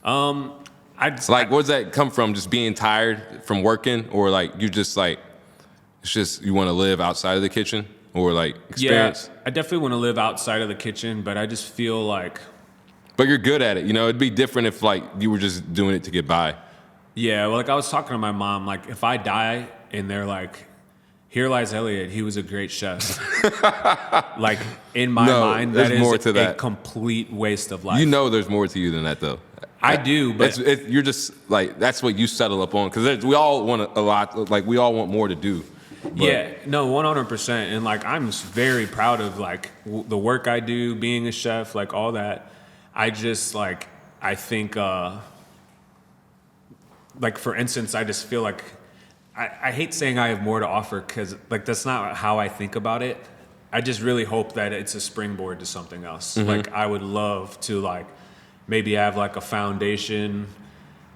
Where does that come from? Just being tired from working, or like you just like it's just you want to live outside of the kitchen, or like experience? Yeah, I definitely want to live outside of the kitchen, but I just feel like, But you're good at it. You know, it'd be different if like you were just doing it to get by. yeah, well, like I was talking to my mom, like if I die and they're like, here lies Elliott, he was a great chef. Like in my mind, that there's more is to a that. complete waste of life. You know, there's more to you than that, though. I do, but You're just like that's what you settle up on because we all want a lot. Like we all want more to do. But yeah, no, 100%. And like, I'm very proud of like the work I do, being a chef, like all that. I just like, I think, like for instance, I just feel like, I hate saying I have more to offer because like, that's not how I think about it. I just really hope that it's a springboard to something else. Mm-hmm. Like I would love to like, maybe have like a foundation,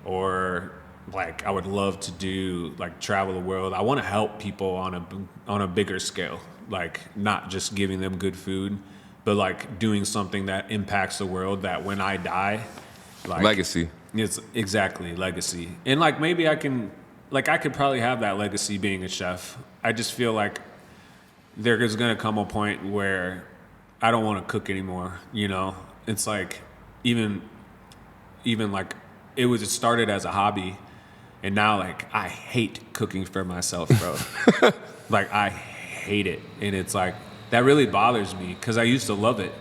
or like I would love to do like travel the world. I want to help people on a bigger scale, like not just giving them good food, but like doing something that impacts the world, that when I die, like legacy. it's exactly legacy. And like maybe I could probably have that legacy being a chef. I just feel like there is going to come a point where I don't want to cook anymore, you know? It's like even like it started as a hobby, and now like I hate cooking for myself, bro. Like I hate it. And it's like that really bothers me because I used to love it.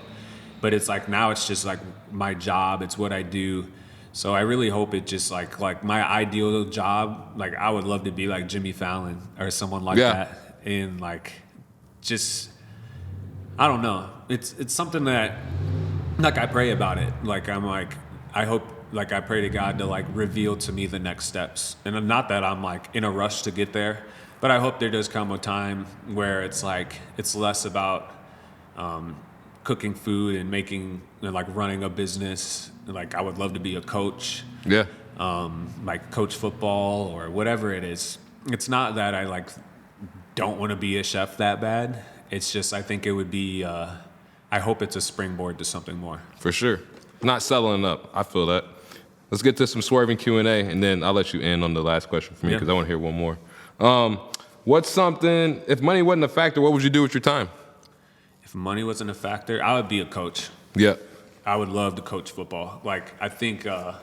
But it's like now it's just like my job, it's what I do. So I really hope it just like my ideal job, like I would love to be like Jimmy Fallon or someone like that. And like just I don't know. It's something that like I pray about it. Like I'm like I hope, like I pray to God to like reveal to me the next steps. And not that I'm like in a rush to get there, but I hope there does come a time where it's like it's less about cooking food and making, you know, like running a business. Like I would love to be a coach. Yeah. Like coach football or whatever it is. It's not that I like don't want to be a chef that bad. It's just I think it would be I hope it's a springboard to something more. For sure. Not settling up. I feel that. Let's get to some Swervinn Q&A, and then I'll let you end on the last question for me because I want to hear one more. What's something, if money wasn't a factor, what would you do with your time? If money wasn't a factor, I would be a coach. Yeah. I would love to coach football. Like, I think that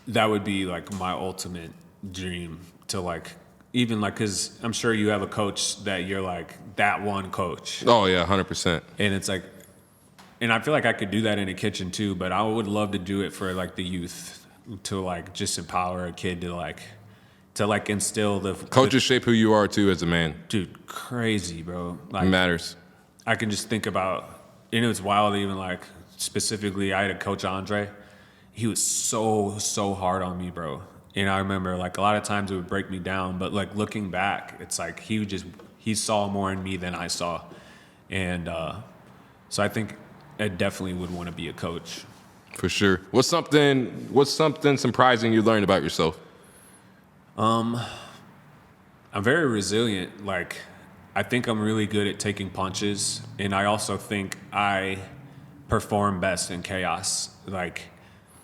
would be like my ultimate dream to like, even like, cause I'm sure you have a coach that you're like that one coach. Oh yeah, 100%. And it's like, and I feel like I could do that in a kitchen too, but I would love to do it for like the youth, to like just empower a kid to like instill the Coaches shape who you are too as a man. Dude, crazy, bro. Like, It matters. I can just think about, and it was wild even like specifically I had a coach, Andre. He was so hard on me, bro. And I remember like a lot of times it would break me down, but like looking back, it's like he saw more in me than I saw. And so I think I definitely would want to be a coach. For sure. What's something surprising you learned about yourself? I'm very resilient. Like I think I'm really good at taking punches, and I also think I perform best in chaos. Like,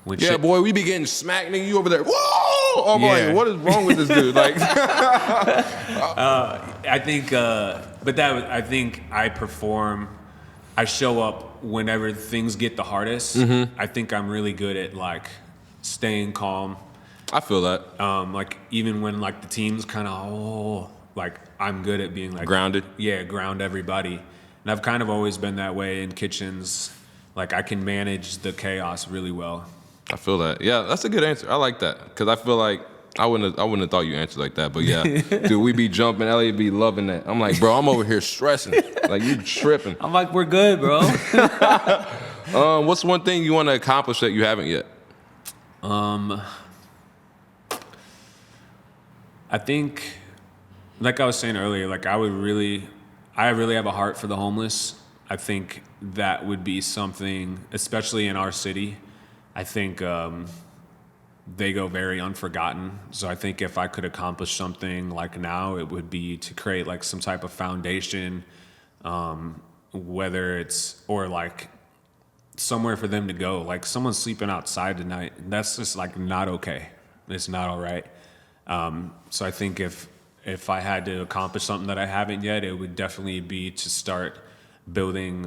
when Yeah, boy, we be getting smacked, nigga. You over there, whoa! I'm like, what is wrong with this dude? Like, I think, I think I perform. I show up whenever things get the hardest. I think I'm really good at like staying calm. I feel that. Like even when like the team's kind of like I'm good at being like Grounded. Yeah, ground everybody. And I've kind of always been that way in kitchens. Like I can manage the chaos really well. I feel that. Yeah, that's a good answer. I like that because I feel like I wouldn't have thought you answered like that. But yeah, dude, we be jumping. Elliott be loving that. I'm like, bro, I'm over here stressing. Like you tripping. I'm like, we're good, bro. What's one thing you want to accomplish that you haven't yet? I think, like I was saying earlier, like I really have a heart for the homeless. I think that would be something, especially in our city. I think they go very unforgotten. So I think if I could accomplish something like now, it would be to create like some type of foundation, whether it's, or like somewhere for them to go. Like someone's sleeping outside tonight. That's just like not okay. It's not all right. So I think if I had to accomplish something that I haven't yet, it would definitely be to start building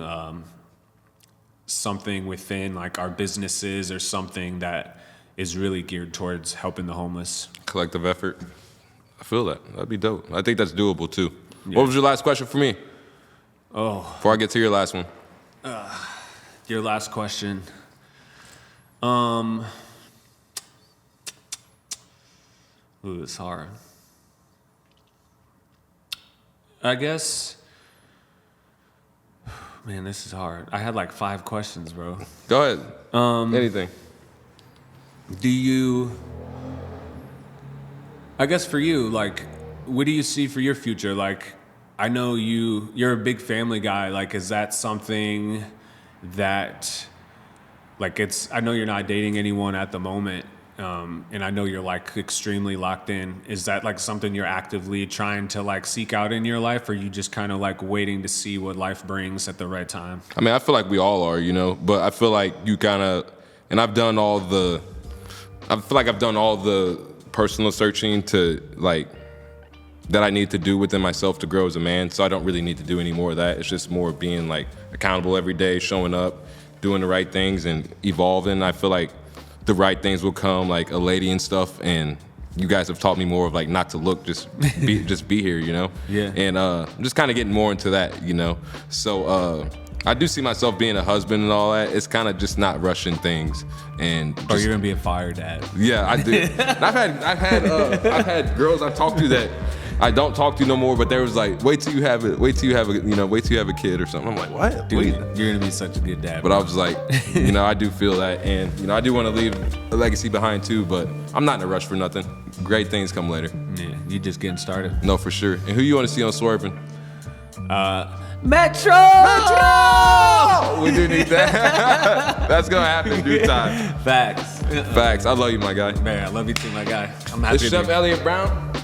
something within like our businesses or something that is really geared towards helping the homeless. Collective effort. I feel that. That'd be dope. I think that's doable too. Yeah. What was your last question for me? Oh, Before I get to your last one. your last question. Ooh, it's hard. I guess, man, this is hard. I had like 5 questions, bro. Go ahead. Anything. I guess for you, like, what do you see for your future? Like, I know you're a big family guy. Like, is that something that, like, I know you're not dating anyone at the moment. And I know you're like extremely locked in. Is that like something you're actively trying to like seek out in your life, or you just kind of like waiting to see what life brings at the right time? I mean, I feel like we all are, you know, but I feel like you kind of, and I feel like I've done all the personal searching to like, that I need to do within myself to grow as a man. So I don't really need to do any more of that. It's just more of being like accountable every day, showing up, doing the right things and evolving. I feel like the right things will come, like a lady and stuff, and you guys have taught me more of like not to look, just be here, you know? Yeah. And I'm just kind of getting more into that, you know? So I do see myself being a husband and all that. It's kind of just not rushing things. And Or you're gonna be a fire dad. yeah, I do. And I've had girls I've talked to that I don't talk to no more, but there was like, wait till you have a kid or something. I'm like, what? Dude, you're gonna be such a good dad. But I was like, you know, I do feel that, and you know, I do want to leave a legacy behind too. But I'm not in a rush for nothing. Great things come later. Yeah, you just getting started. No, for sure. And who you want to see on Swervinn? Metro! We do need that. That's gonna happen in due time. Facts. Facts. I love you, my guy. Man, I love you too, my guy. I'm happy It's to Chef be Elliott Brown.